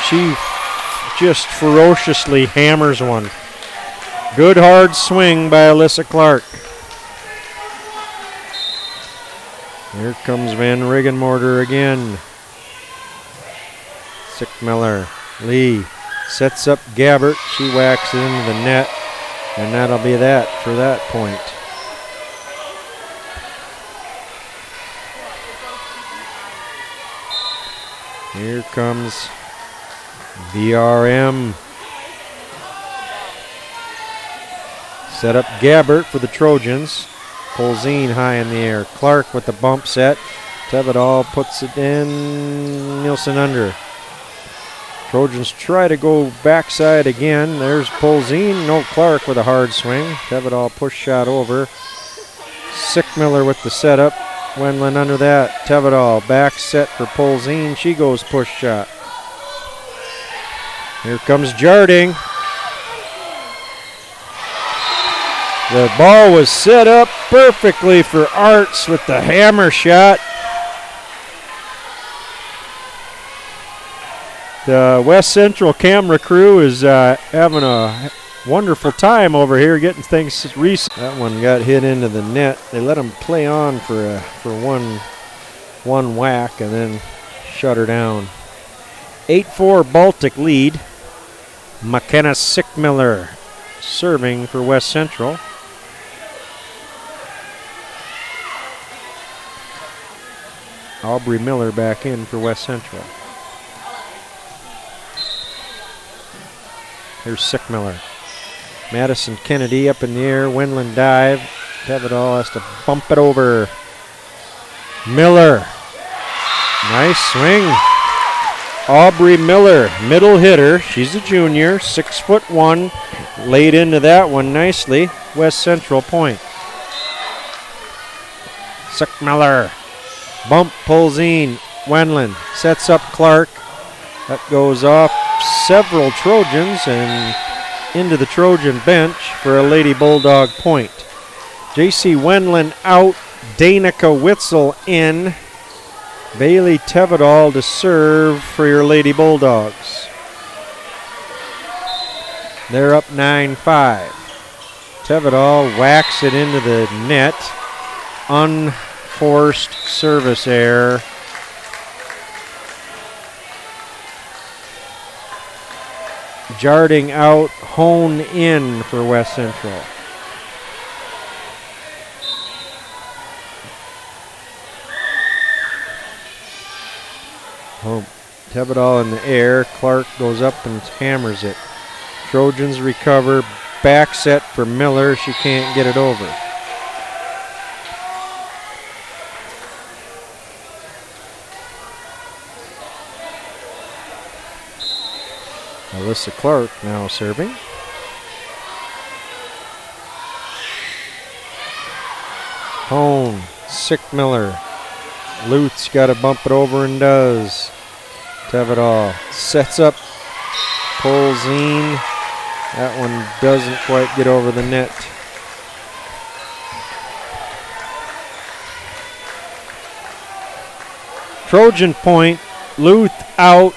She just ferociously hammers one. Good hard swing by Alyssa Clark. Here comes Van Riggenmorter again. Sickmiller. Lee sets up Gabbert. She whacks it into the net. And that'll be that for that point. Here comes VRM. Set up Gabbert for the Trojans. Polzine high in the air. Clark with the bump set. Tevedal puts it in. Nielsen under. Trojans try to go backside again. There's Polzine. No, Clark with a hard swing. Tevedal push shot over. Sickmiller with the setup. Wendland under that. Tevedal back set for Polzine. She goes push shot. Here comes Jarding. The ball was set up perfectly for Arts with the hammer shot. The West Central camera crew is having a wonderful time over here getting things reset. That one got hit into the net. They let them play on for one whack and then shut her down. 8-4 Baltic lead. McKenna Sickmiller serving for West Central. Aubrey Miller back in for West Central. Here's Sickmiller. Madison Kennedy up in the air. Wendland dive. Tevedal has to bump it over. Miller. Nice swing. Aubrey Miller, middle hitter. She's a junior, 6'1", laid into that one nicely. West Central point. Sickmiller, bump, pulls in. Wendland sets up Clark. That goes off several Trojans and into the Trojan bench for a Lady Bulldog point. J.C. Wendland out, Danica Witzel in. Bailey Tevedal to serve for your Lady Bulldogs. They're up 9-5. Tevedal whacks it into the net. Unforced service error. Jarding out, Hone in for West Central. Tevedal in the air. Clark goes up and hammers it. Trojans recover. Back set for Miller. She can't get it over. Alyssa Clark now serving. Hone, Sickmiller. Luth's got to bump it over and does. Tevedal sets up, pulls in. That one doesn't quite get over the net. Trojan point, Luth out.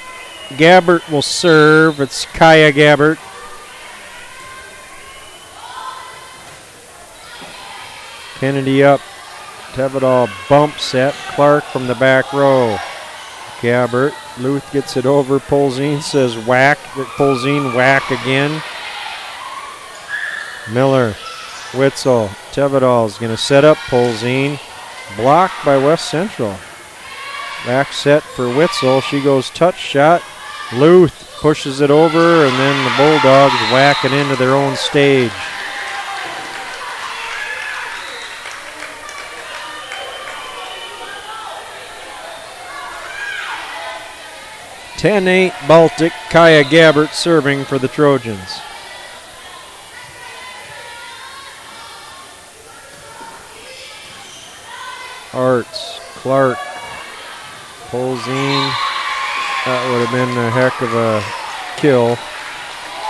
Gabbert will serve. It's Kaya Gabbert. Kennedy up. Tevedal bumps at Clark from the back row. Gabbert. Luth gets it over. Pulls in, says whack. Pulls in, whack again. Miller. Witzel. Tevedal's going to set up. Pulls in. Blocked by West Central. Back set for Witzel. She goes touch shot. Luth pushes it over, and then the Bulldogs whack it into their own stage. (10-8) Baltic. Kaya Gabbert serving for the Trojans. Arts. Clark pulls in. That would have been a heck of a kill.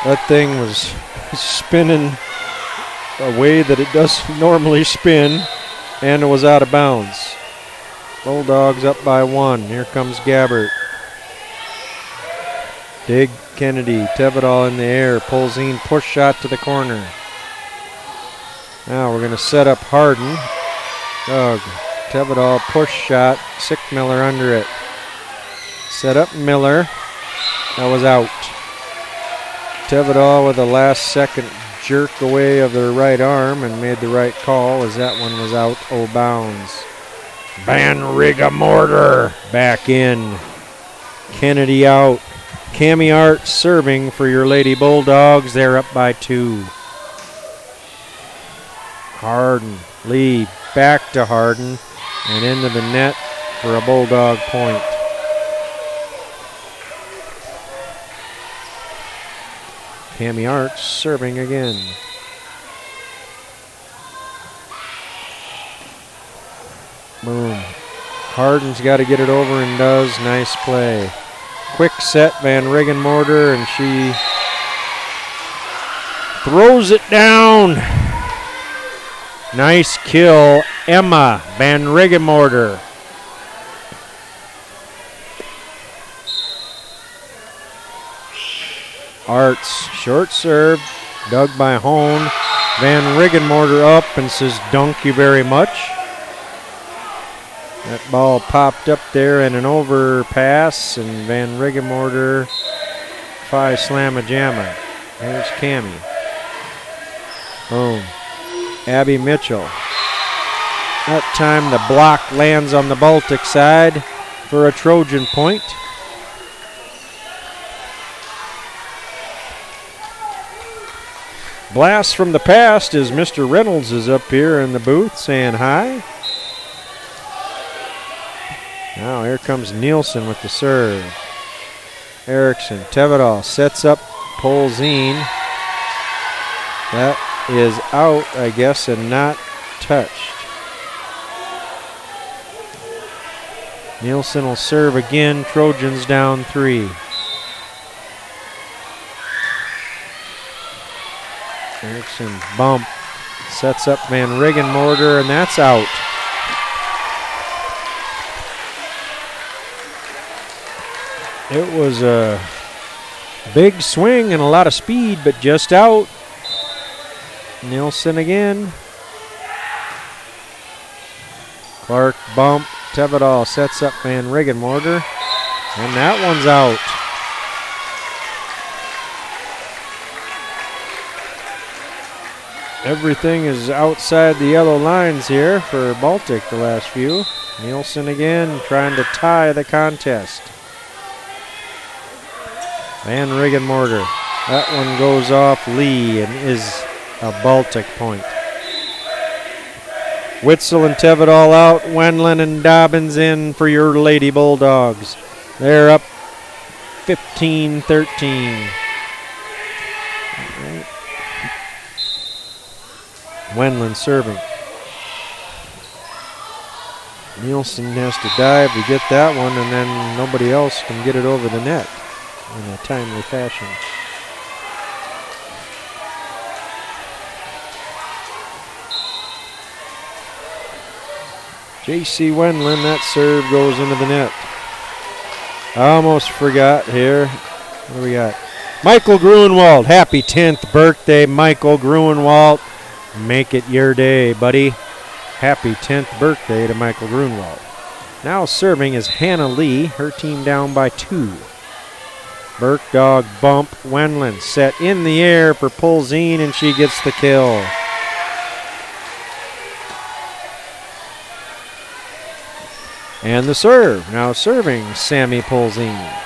That thing was spinning a way that it doesn't normally spin, and it was out of bounds. Bulldogs up by 1. Here comes Gabbert. Dig Kennedy. Tevedal in the air. Pulls in. Push shot to the corner. Now we're going to set up Harden. Doug. Tevedal push shot. Sickmiller under it. Set up Miller. That was out. Tevedal with a last second jerk away of their right arm and made the right call as that one was out o' bounds. Van Rigga-Mortar back in. Kennedy out. Cami Art serving for your Lady Bulldogs. They're up by 2. Harden. Lee back to Harden and into the net for a Bulldog point. Cami Arts serving again. Boom. Harden's got to get it over and does. Nice play. Quick set, Van Rigga-Mortar, and she throws it down. Nice kill, Emma Van Rigga-Mortar. Arts, short serve, dug by Hone. Van Rigga-Mortar up and says, "Dunk you very much." That ball popped up there in an overpass, and Van Rigga-Mortar Phi Slamma-Jamma. There's Cami. Boom. Abby Mitchell. That time the block lands on the Baltic side for a Trojan point. Blast from the past as Mr. Reynolds is up here in the booth saying hi. Now here comes Nielsen with the serve. Erickson. Tevedal sets up Polzine. That is out, I guess, and not touched. Nielsen will serve again. Trojans down 3. Erickson bump. Sets up Van Riggenmorter, and that's out. It was a big swing and a lot of speed, but just out. Nielsen again. Clark bump. Tevedal sets up Van Riggenmorter, and that one's out. Everything is outside the yellow lines here for Baltic the last few. Nielsen again trying to tie the contest. Van Riggenmorter. That one goes off Lee and is a Baltic point. Witzel and Tevedal out. Wendland and Dobbins in for your Lady Bulldogs. They're up 15-13. Wendland serving. Nielsen has to dive to get that one, and then nobody else can get it over the net in a timely fashion. J.C. Wendland, that serve goes into the net. I almost forgot here. What do we got? Michael Gruenwald. Happy 10th birthday, Michael Gruenwald. Make it your day, buddy. Happy 10th birthday to Michael Gruenwald. Now serving is Hannah Lee. Her team down by 2. Berkdog bump. Wendland set in the air for Polzine, and she gets the kill. And the serve. Now serving Sammy Polzine.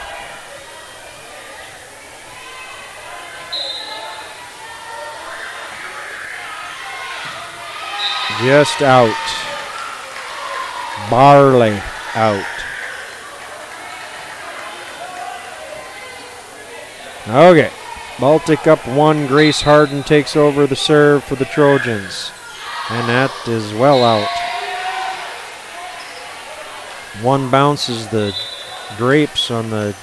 Just out. Barley out. Okay. Baltic up 1. Grace Harden takes over the serve for the Trojans. And that is well out. One bounces the drapes on the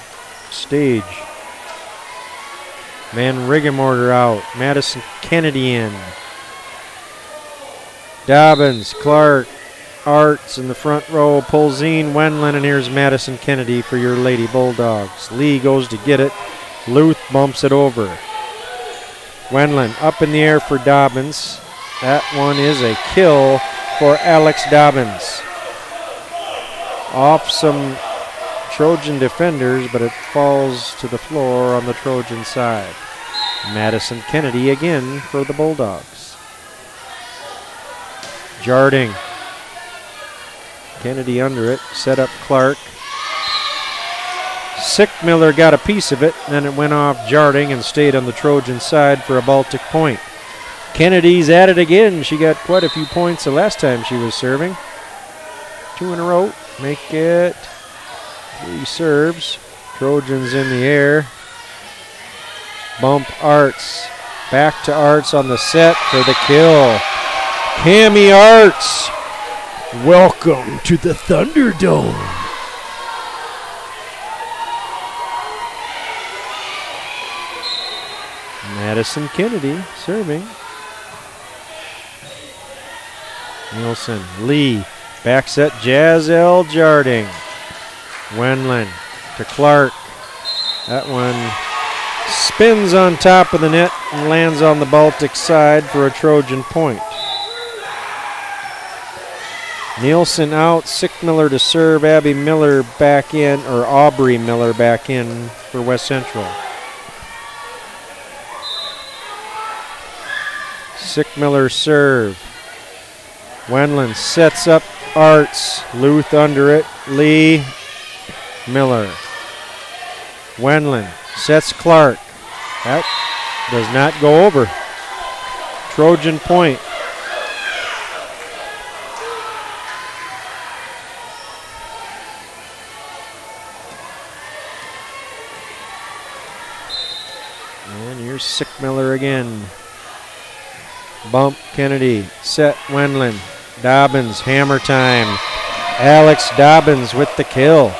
stage. Van Riggenmorter out. Madison Kennedy in. Dobbins, Clark, Arts in the front row. Polzine, Wendland, and here's Madison Kennedy for your Lady Bulldogs. Lee goes to get it. Luth bumps it over. Wendland up in the air for Dobbins. That one is a kill for Alex Dobbins. Off some Trojan defenders, but it falls to the floor on the Trojan side. Madison Kennedy again for the Bulldogs. Jarding. Kennedy under it. Set up Clark. Sickmiller got a piece of it. Then it went off Jarding and stayed on the Trojan side for a Baltic point. Kennedy's at it again. She got quite a few points the last time she was serving. 2 in a row. Make it 3 serves. Trojans in the air. Bump Arts. Back to Arts on the set for the kill. Cammy Arts, welcome to the Thunderdome. Madison Kennedy serving. Nielsen, Lee, back set, Jazelle Jarding. Wendland to Clark. That one spins on top of the net and lands on the Baltic side for a Trojan point. Nielsen out, Sickmiller to serve, Abby Miller back in, or Aubrey Miller back in for West Central. Sickmiller serve. Wendland sets up Arts, Luth under it, Lee, Miller. Wendland sets Clark. That does not go over. Trojan point. And here's Sickmiller again. Bump Kennedy. Set Wendland. Dobbins, hammer time. Alex Dobbins with the kill.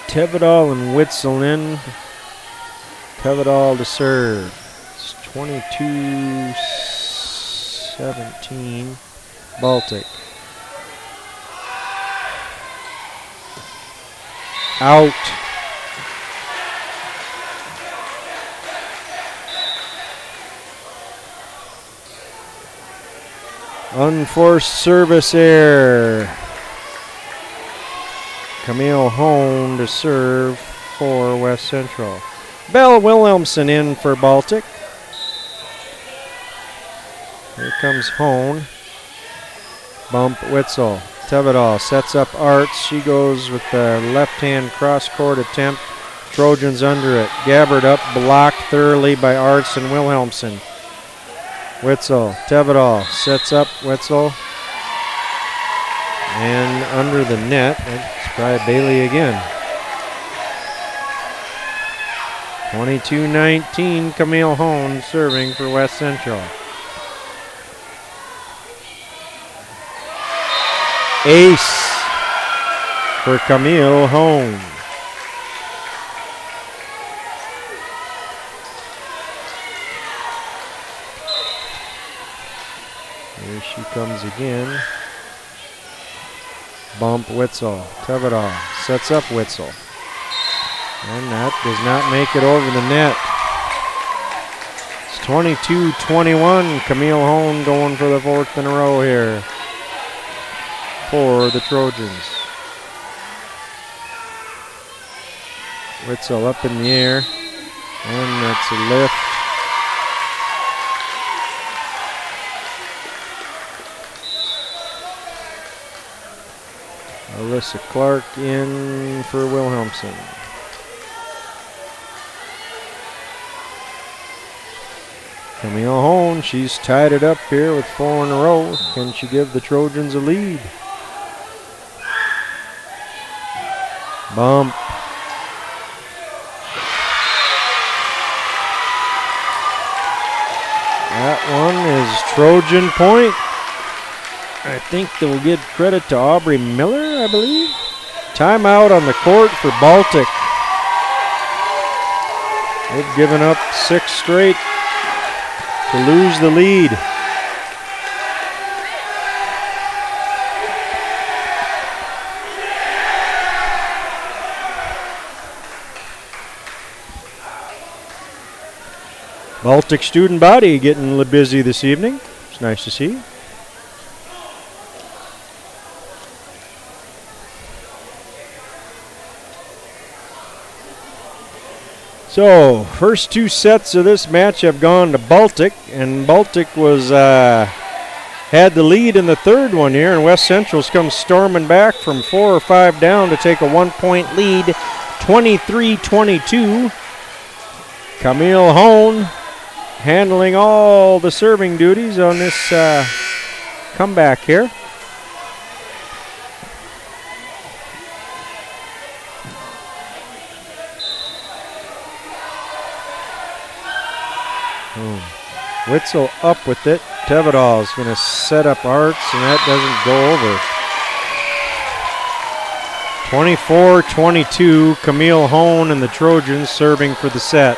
Tevedal and Witzel in. Tevedal to serve. It's 22-17 Baltic. Out. Unforced service error. Camille Hone to serve for West Central. Bell Williamson in for Baltic. Here comes Hone. Bump Witzel. Tevedal sets up Arts. She goes with the left-hand cross-court attempt. Trojans under it. Gabbard up, blocked thoroughly by Arts and Wilhelmsen. Witzel. Tevedal sets up Witzel. And under the net. It's probably Bailey again. 22-19, Camille Hone serving for West Central. Ace for Camille Hone. Here she comes again. Bump Witzel. Tevedal sets up Witzel. And that does not make it over the net. It's 22-21. Camille Hone going for the fourth in a row here for the Trojans. Witzel up in the air. And that's a lift. Alyssa Clark in for Wilhelmsen. Camille Hone, she's tied it up here with 4 in a row. Can she give the Trojans a lead? Bump. That one is Trojan point. I think they will give credit to Aubrey Miller, I believe. Timeout on the court for Baltic. They've given up 6 straight to lose the lead. Baltic student body getting a little busy this evening. It's nice to see. So, first 2 sets of this match have gone to Baltic, and Baltic was had the lead in the third one here, and West Central's come storming back from 4 or 5 down to take a 1-point lead, 23-22. Camille Hone handling all the serving duties on this comeback here. Witzel up with it. Tevedal is going to set up Arts, and that doesn't go over. 24-22, Camille Hone and the Trojans serving for the set.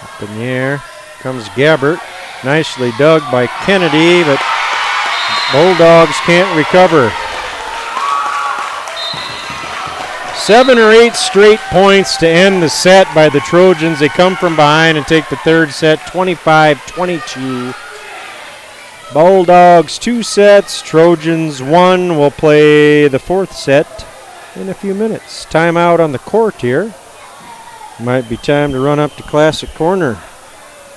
Up in the air comes Gabbert. Nicely dug by Kennedy, but Bulldogs can't recover. 7 or 8 straight points to end the set by the Trojans. They come from behind and take the third set, 25-22. Bulldogs 2 sets, Trojans 1. Will play the 4th set in a few minutes. Timeout on the court here. Might be time to run up to Classic Corner.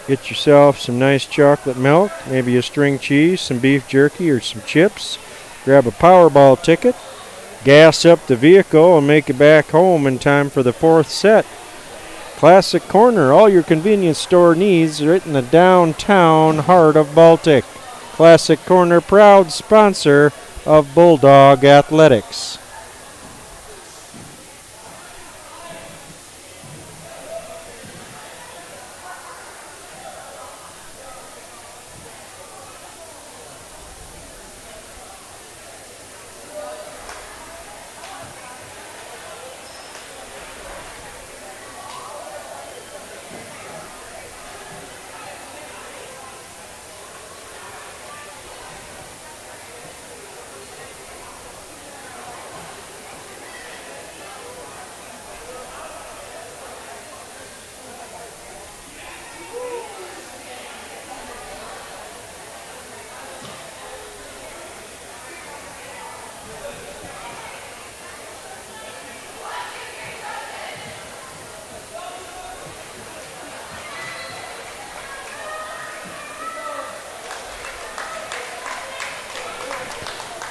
Get yourself some nice chocolate milk, maybe a string cheese, some beef jerky, or some chips. Grab a Powerball ticket, gas up the vehicle, and make it back home in time for the 4th set. Classic Corner, all your convenience store needs, right in the downtown heart of Baltic. Classic Corner, proud sponsor of Bulldog Athletics.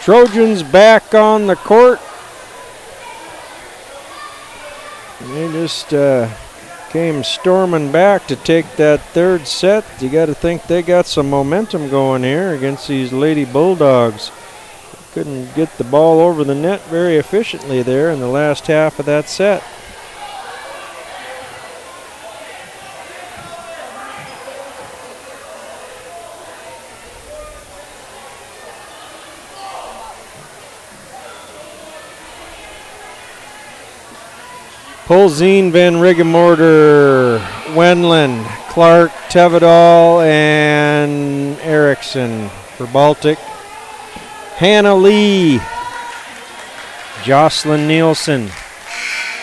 Trojans back on the court. They just came storming back to take that 3rd set. You got to think they got some momentum going here against these Lady Bulldogs. Couldn't get the ball over the net very efficiently there in the last half of that set. Polzine, Van Riggemorter, Wendland, Clark, Tevedal, and Erickson for Baltic. Hannah Lee, Jocelyn Nielsen,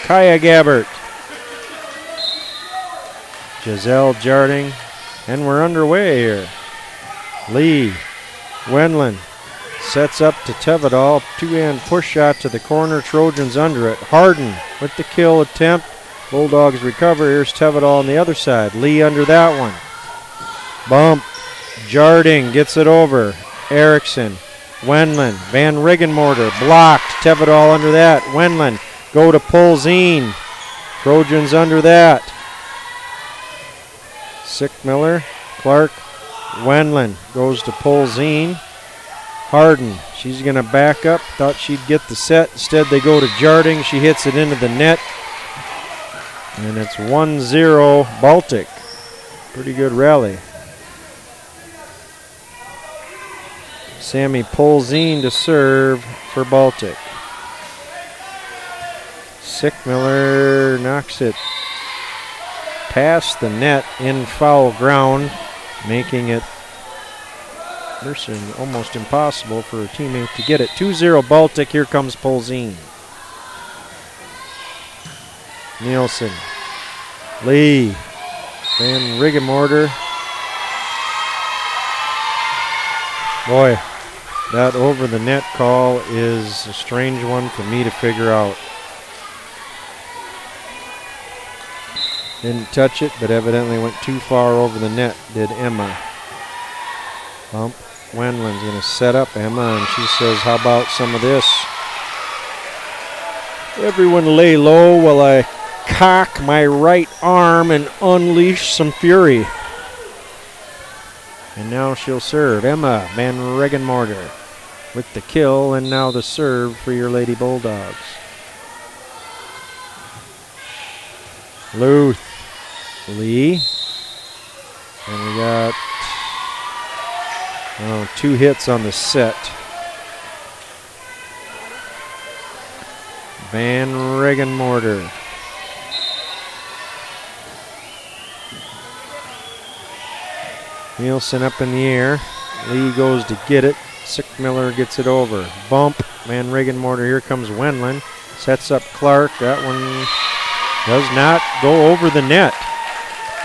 Kaya Gabbert, Giselle Jarding, and we're underway here. Lee, Wendland, sets up to Tevedal, 2-hand push shot to the corner, Trojans under it. Harden with the kill attempt. Bulldogs recover. Here's Tevedal on the other side. Lee under that one. Bump. Jarding gets it over. Erickson. Wendland. Van Riggenmorter blocked. Tevedal under that. Wendland go to Polzine. Trojans under that. Sickmiller. Clark. Wendland goes to Polzine. Harden, she's going to back up. Thought she'd get the set. Instead, they go to Jarding. She hits it into the net. And it's 1-0 Baltic. Pretty good rally. Sammy Polzine to serve for Baltic. Sickmiller knocks it past the net in foul ground, making it almost impossible for a teammate to get it. 2-0 Baltic. Here comes Polzine. Nielsen. Lee. Van Riggemorter. Boy, that over the net call is a strange one for me to figure out. Didn't touch it, but evidently went too far over the net, did Emma. Bump. Wendland's going to set up Emma, and she says, how about some of this? Everyone lay low while I cock my right arm and unleash some fury. And now she'll serve. Emma Van Riggenmorter with the kill, and now the serve for your Lady Bulldogs. Luth. Lee. And we got 2 hits on the set. Van Riggenmorter. Nielsen up in the air. Lee goes to get it. Sickmiller gets it over. Bump. Van Riggenmorter. Here comes Wendland. Sets up Clark. That one does not go over the net.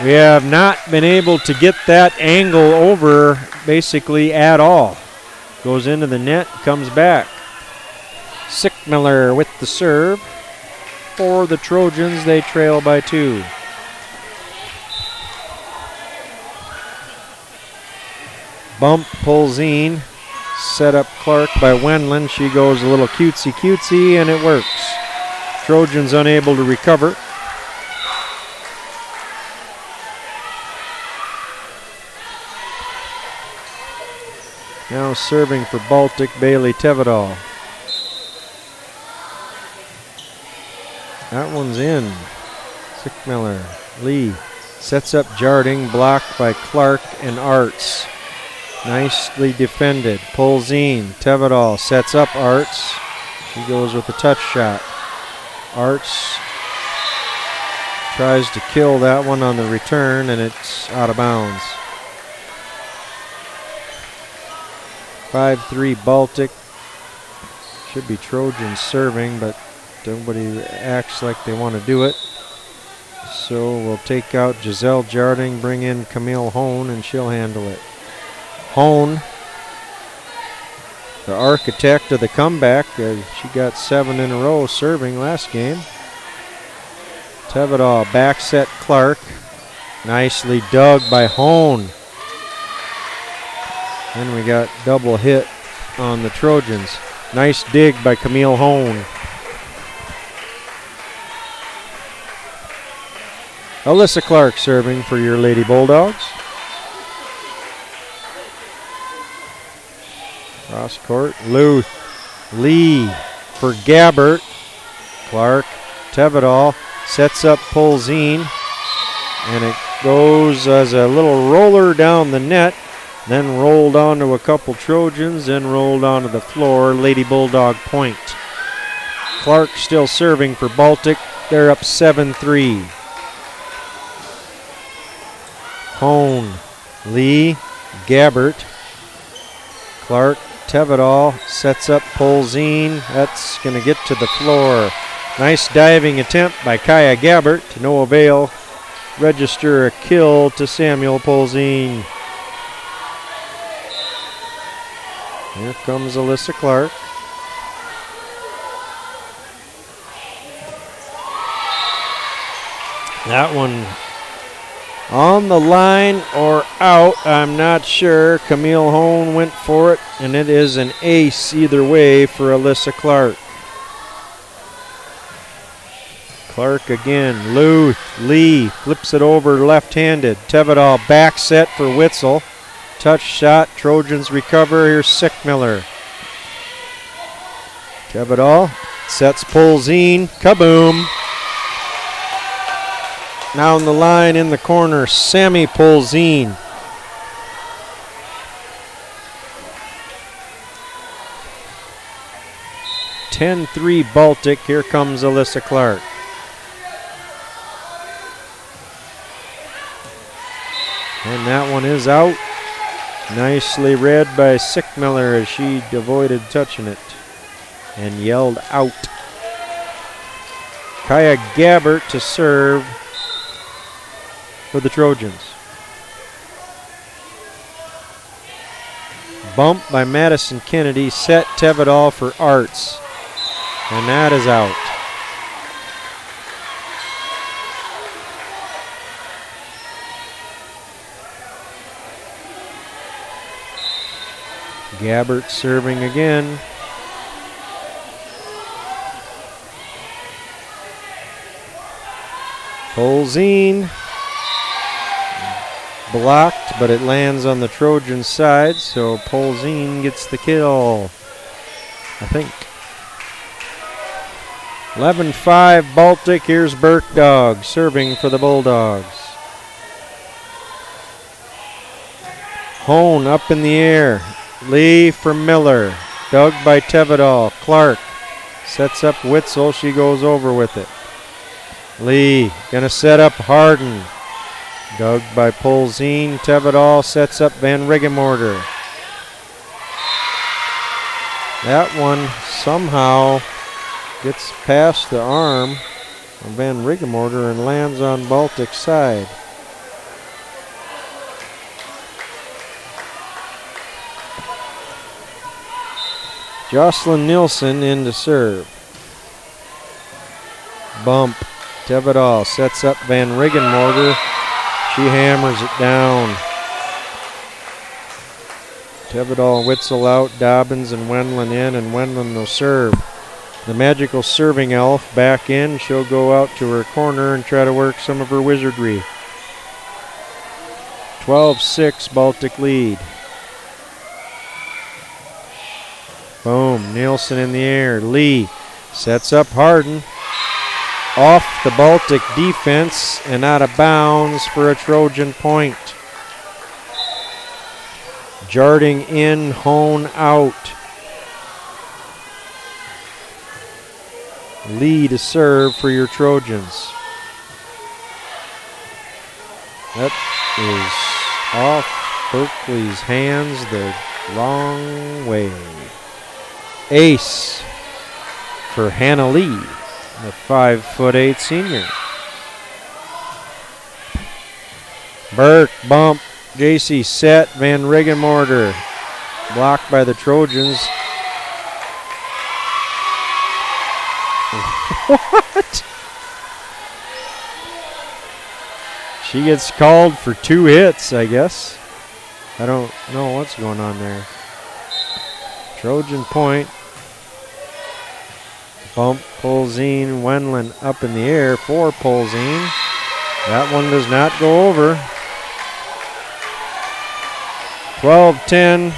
We have not been able to get that angle over basically at all. Goes into the net, comes back. Sickmiller with the serve. For the Trojans, they trail by 2. Bump pulls in. Set up Clark by Wendland. She goes a little cutesy, and it works. Trojans unable to recover. Now serving for Baltic, Bailey Tevedal. That one's in. Sickmiller. Lee sets up Jarding, blocked by Clark and Arts. Nicely defended. Pulls in. Tevedal sets up Arts. He goes with a touch shot. Arts tries to kill that one on the return, and it's out of bounds. 5-3 Baltic. Should be Trojans serving, but nobody acts like they want to do it. So we'll take out Giselle Jarding, bring in Camille Hone, and she'll handle it. Hone, the architect of the comeback. She got 7 in a row serving last game. Tevedal back set Clark. Nicely dug by Hone. Then we got double hit on the Trojans. Nice dig by Camille Hone. Alyssa Clark serving for your Lady Bulldogs. Cross court, Luth, Lee for Gabbert. Clark, Tevedal sets up, pulls in, and it goes as a little roller down the net, then rolled onto a couple Trojans, then rolled onto the floor. Lady Bulldog point. Clark still serving for Baltic. They're up 7-3. Hone, Lee, Gabbert, Clark, Tevedal sets up, pulls in. That's going to get to the floor. Nice diving attempt by Kaya Gabbert. To no avail. Register a kill to Samuel Polzin. Here comes Alyssa Clark. That one on the line or out, I'm not sure. Camille Hone went for it, and it is an ace either way for Alyssa Clark. Clark again, Luth, Lee flips it over left-handed. Tevedal back set for Witzel. Touch shot, Trojans recover. Here's Sickmiller. Tevedal sets, pulls in, kaboom. Now on the line in the corner, Sammy Polzin. (10-3) Baltic. Here comes Alyssa Clark. And that one is out. Nicely read by Sickmiller as she avoided touching it and yelled out. Kaya Gabbert to serve for the Trojans. Bump by Madison Kennedy, set Tevedal for Arts. And that is out. Gabbert serving again. Polzin. Blocked, but it lands on the Trojan side, so Polzin gets the kill, I think. 11-5 Baltic. Here's Berkdog serving for the Bulldogs. Hone up in the air. Lee for Miller. Dug by Tevedal. Clark sets up Witzel. She goes over with it. Lee gonna set up Harden. Dug by Polzin. Tevedal sets up Van Rigemorter. That one somehow gets past the arm of Van Rigemorter and lands on Baltic's side. Jocelyn Nilsson in to serve. Bump. Tevedal sets up Van Rigemorter. She hammers it down. Tevedal, Witzel out, Dobbins and Wendland in, and Wendland will serve. The magical serving elf back in. She'll go out to her corner and try to work some of her wizardry. 12-6 Baltic lead. Boom, Nielsen in the air. Lee sets up Harden. Off the Baltic defense and out of bounds for a Trojan point. Jarding in, Hone out. Lee to serve for your Trojans. That is off Berkeley's hands the long way. Ace for Hannah Lee, the 5'8" senior. Burke, bump, JC set, Van Riggenmorter blocked by the Trojans. What? She gets called for 2 hits, I guess. I don't know what's going on there. Trojan point. Bump, Polzine, Wendland up in the air for Polzine. That one does not go over. 12-10.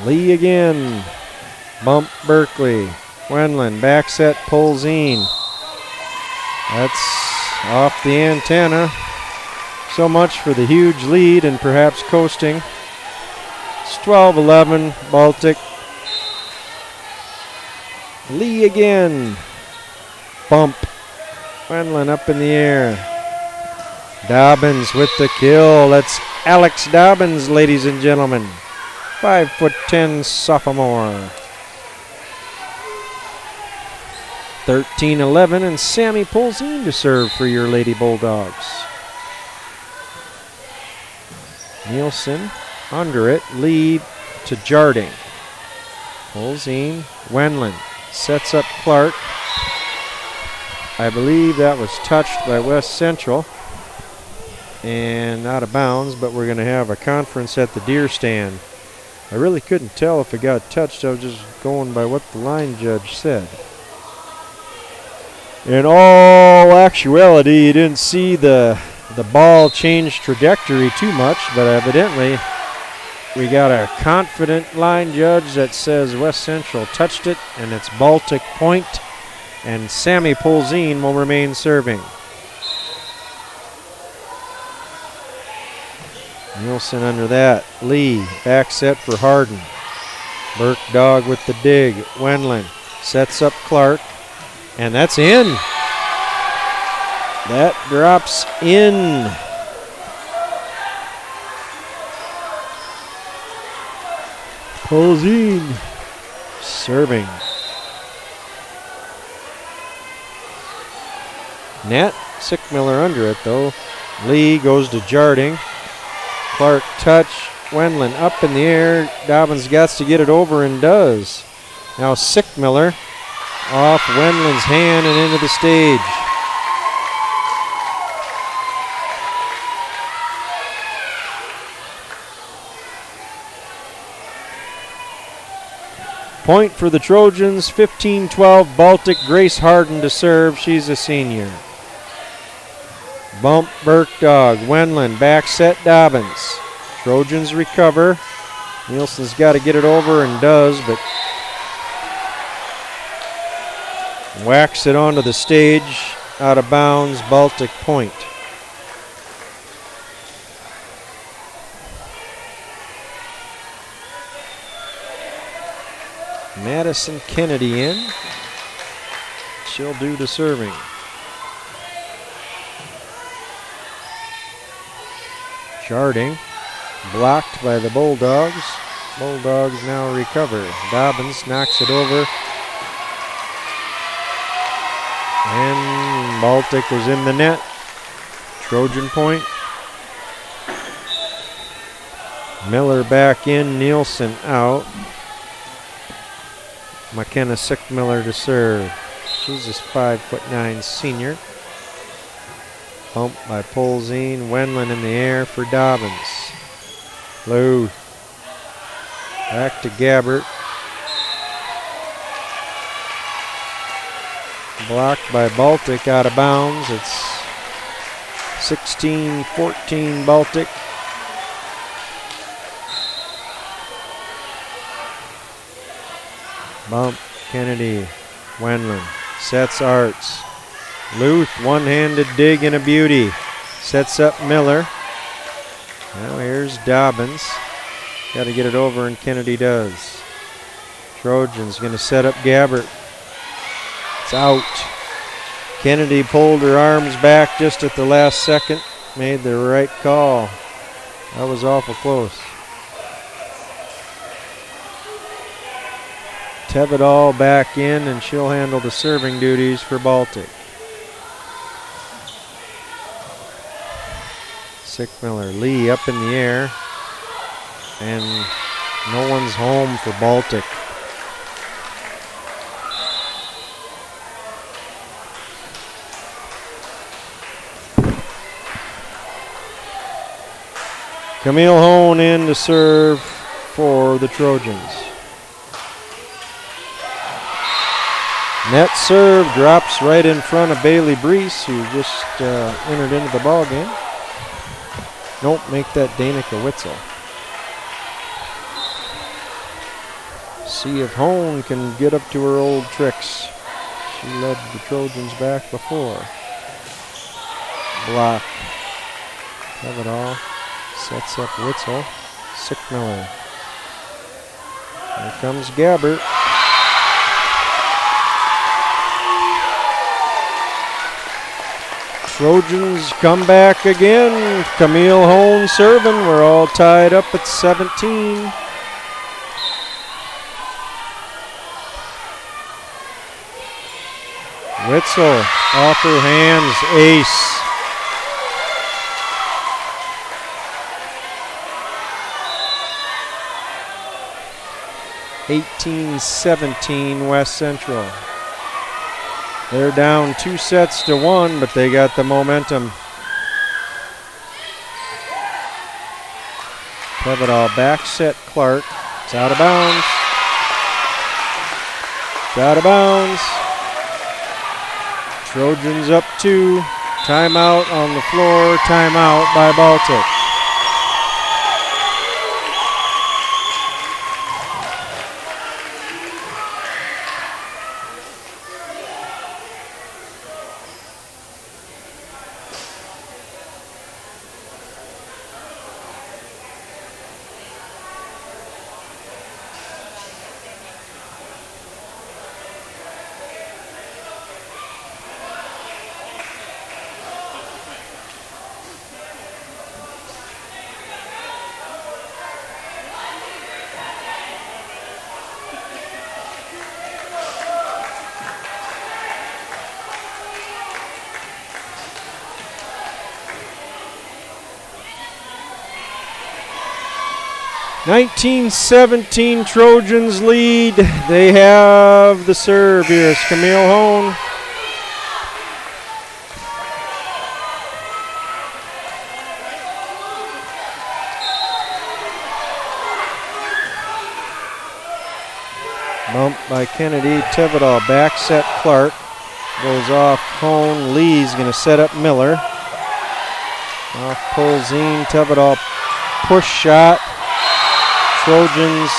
Lee again. Bump Berkeley. Wendland back set Polzine. That's off the antenna. So much for the huge lead and perhaps coasting. It's 12-11 Baltic. Lee again. Bump. Wendland up in the air. Dobbins with the kill. That's Alex Dobbins, ladies and gentlemen. 5'10" sophomore. 13-11 and Sammy Polzine to serve for your Lady Bulldogs. Nielsen under it. Lead to Jarding. Polzine. Wendland sets up Clark. I believe that was touched by West Central and out of bounds, but we're going to have a conference at the deer stand. I really couldn't tell if it got touched. I was just going by what the line judge said. In all actuality, you didn't see the ball change trajectory too much, but evidently we got a confident line judge that says West Central touched it, and it's Baltic point, and Sammy Polzine will remain serving. Nielsen under that. Lee, back set for Harden. Burke Dog with the dig. Wendland sets up Clark, and that's in. That drops in. Polzine serving. Net, Sickmiller under it though. Lee goes to Jarding. Clark touch, Wendland up in the air. Dobbins gets to get it over and does. Now Sickmiller off Wendland's hand and into the stage. Point for the Trojans, 15-12 Baltic. Grace Harden to serve. She's a senior. Bump Burkdog. Wendland back set Dobbins. Trojans recover. Nielsen's got to get it over and does, but whacks it onto the stage. Out of bounds, Baltic point. Madison Kennedy in. She'll do the serving. Jarding blocked by the Bulldogs. Bulldogs now recover. Dobbins knocks it over. And Baltic was in the net. Trojan point. Miller back in, Nielsen out. McKenna Sickmiller to serve. She's a 5'9" senior. Bump by Polzine. Wendland in the air for Dobbins. Low. Back to Gabbert. Blocked by Baltic, out of bounds. It's 16-14 Baltic. Bump, Kennedy, Wendland, sets Arts. Luth, one-handed dig and a beauty. Sets up Miller. Now here's Dobbins. Got to get it over, and Kennedy does. Trojans going to set up Gabbert. It's out. Kennedy pulled her arms back just at the last second. Made the right call. That was awful close. Tevedal back in, and she'll handle the serving duties for Baltic. Sickmiller, Lee up in the air, and no one's home for Baltic. Camille Hone in to serve for the Trojans. Net serve drops right in front of Bailey Brees, who just entered into the ball game. Nope, make that Danica Witzel. See if Hone can get up to her old tricks. She led the Trojans back before. Block. Have it all. Sets up Witzel. Sickmiller. Here comes Gabbert. Trojans come back again. Camille Hone serving. We're all tied up at 17. Witzel off her hands. Ace. (18-17) West Central. They're down 2-1, but they got the momentum. Tevedal back set Clark. It's out of bounds. It's out of bounds. Trojans up 2. Timeout on the floor. Timeout by Baltic. (19-17) Trojans lead. They have the serve. Here's Camille Hone. Bump by Kennedy. Tevedal back set Clark. Goes off Hone. Lee's going to set up Miller. Off Polzine. Tevedal push shot. Trojans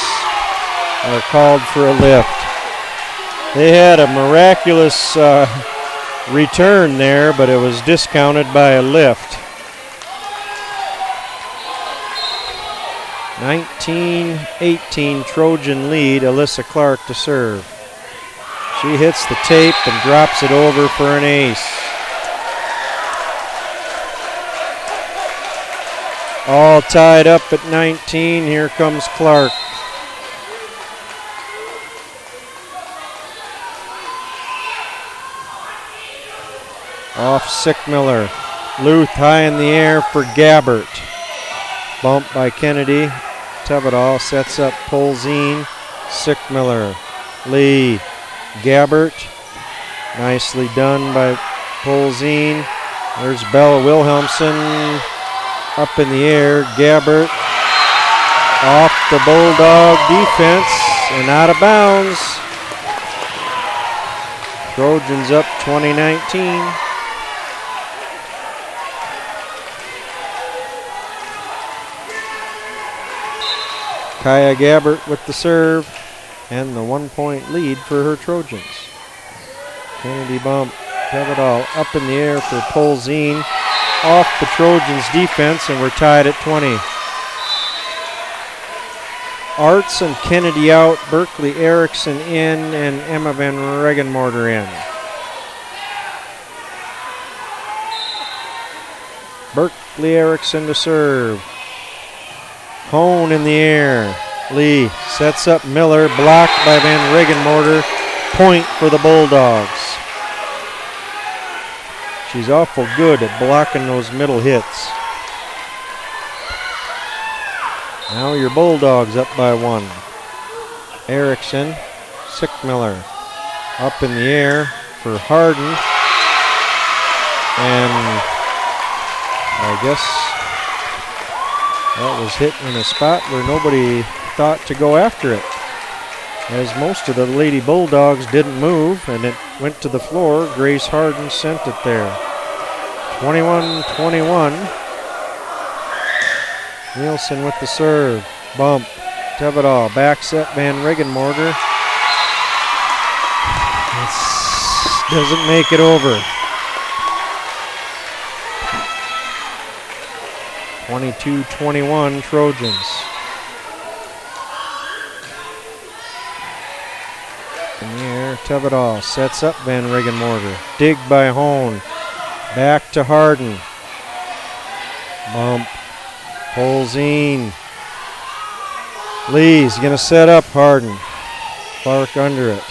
are called for a lift. They had a miraculous return there, but it was discounted by a lift. 19-18 Trojan lead. Alyssa Clark to serve. She hits the tape and drops it over for an ace. All tied up at 19. Here comes Clark. Off Sickmiller. Luth high in the air for Gabbert. Bump by Kennedy. Tevedal sets up Polzine. Sickmiller. Lee. Gabbert. Nicely done by Polzine. There's Bella Wilhelmsen up in the air. Gabbert off the Bulldog defense and out of bounds. Trojans up 20-19. Kaya Gabbert with the serve and the 1-point lead for her Trojans. Kennedy bump, have it all up in the air for Polzine off the Trojans defense, and we're tied at 20. Arts and Kennedy out, Berkeley Erickson in, and Emma Van Regenmorter in. Berkeley Erickson to serve. Hone in the air. Lee sets up Miller, blocked by Van Regenmorter. Point for the Bulldogs. She's awful good at blocking those middle hits. Now your Bulldogs up by 1. Erickson, Sickmiller up in the air for Harden. And I guess that was hit in a spot where nobody thought to go after it, as most of the Lady Bulldogs didn't move, and it went to the floor. Grace Harden sent it there. 21-21. Nielsen with the serve. Bump. Tevedal. Back set. Van Regenmorter. Doesn't make it over. 22-21 Trojans. In the air, Tevedal sets up Van Regenmorter. Dig by Hone. Back to Harden. Bump. Polzine. Lee's going to set up Harden. Clark under it.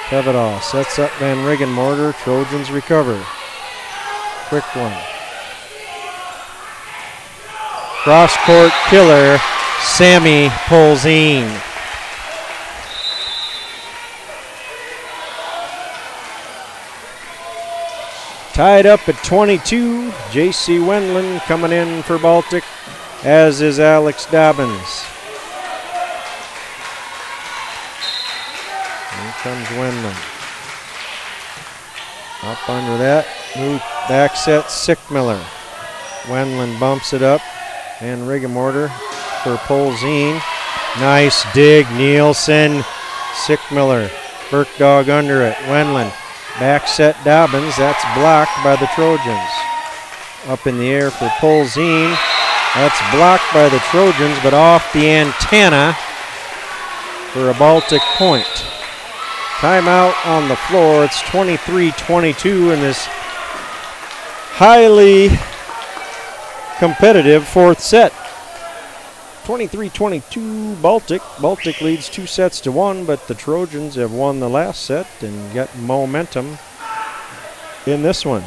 Tevedal sets up Van Regenmorter. Trojans recover. Quick one. Cross-court killer, Sammy Polzine. Tied up at 22. J.C. Wendland coming in for Baltic, as is Alex Dobbins. Here comes Wendland. Up under that. Move back set, Sickmiller. Wendland bumps it up. Van Regenmorter for Polzine. Nice dig, Nielsen. Sickmiller. Berkdog under it. Wendland. Back set Dobbins. That's blocked by the Trojans. Up in the air for Polzine. That's blocked by the Trojans, but off the antenna for a Baltic point. Timeout on the floor. It's 23-22 in this highly competitive fourth set. 23-22 Baltic. Baltic leads 2-1, but the Trojans have won the last set and got momentum in this one.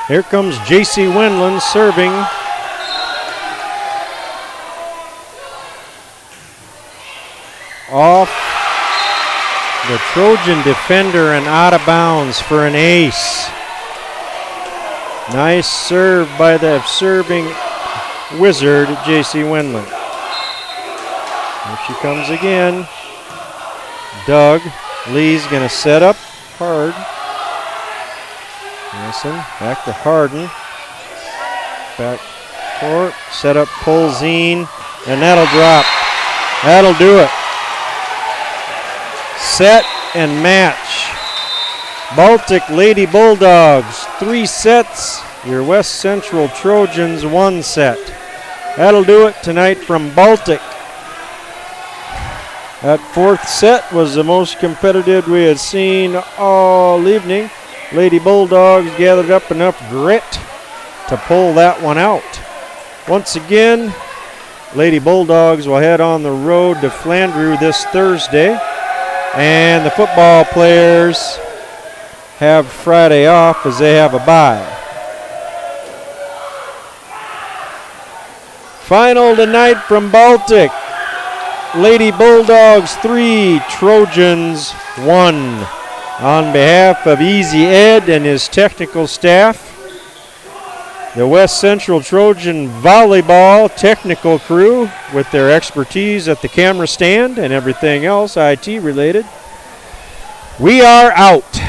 Here comes J.C. Wendland serving. Off the Trojan defender and out of bounds for an ace. Nice serve by the serving wizard, J.C. Wendland. Here she comes again. Doug. Lee's going to set up hard. Nielsen back to Harden. Back court. Set up Polzine. And that'll drop. That'll do it. Set and match. Baltic Lady Bulldogs 3 sets Your West Central Trojans 1 set. That'll do it tonight from Baltic. That 4th set was the most competitive we had seen all evening. Lady Bulldogs gathered up enough grit to pull that one out. Once again, Lady Bulldogs will head on the road to Flandreau this Thursday, and the football players have Friday off as they have a bye. Final tonight from Baltic. Lady Bulldogs 3, Trojans 1. On behalf of Easy Ed and his technical staff, the West Central Trojan Volleyball technical crew with their expertise at the camera stand and everything else IT related, we are out.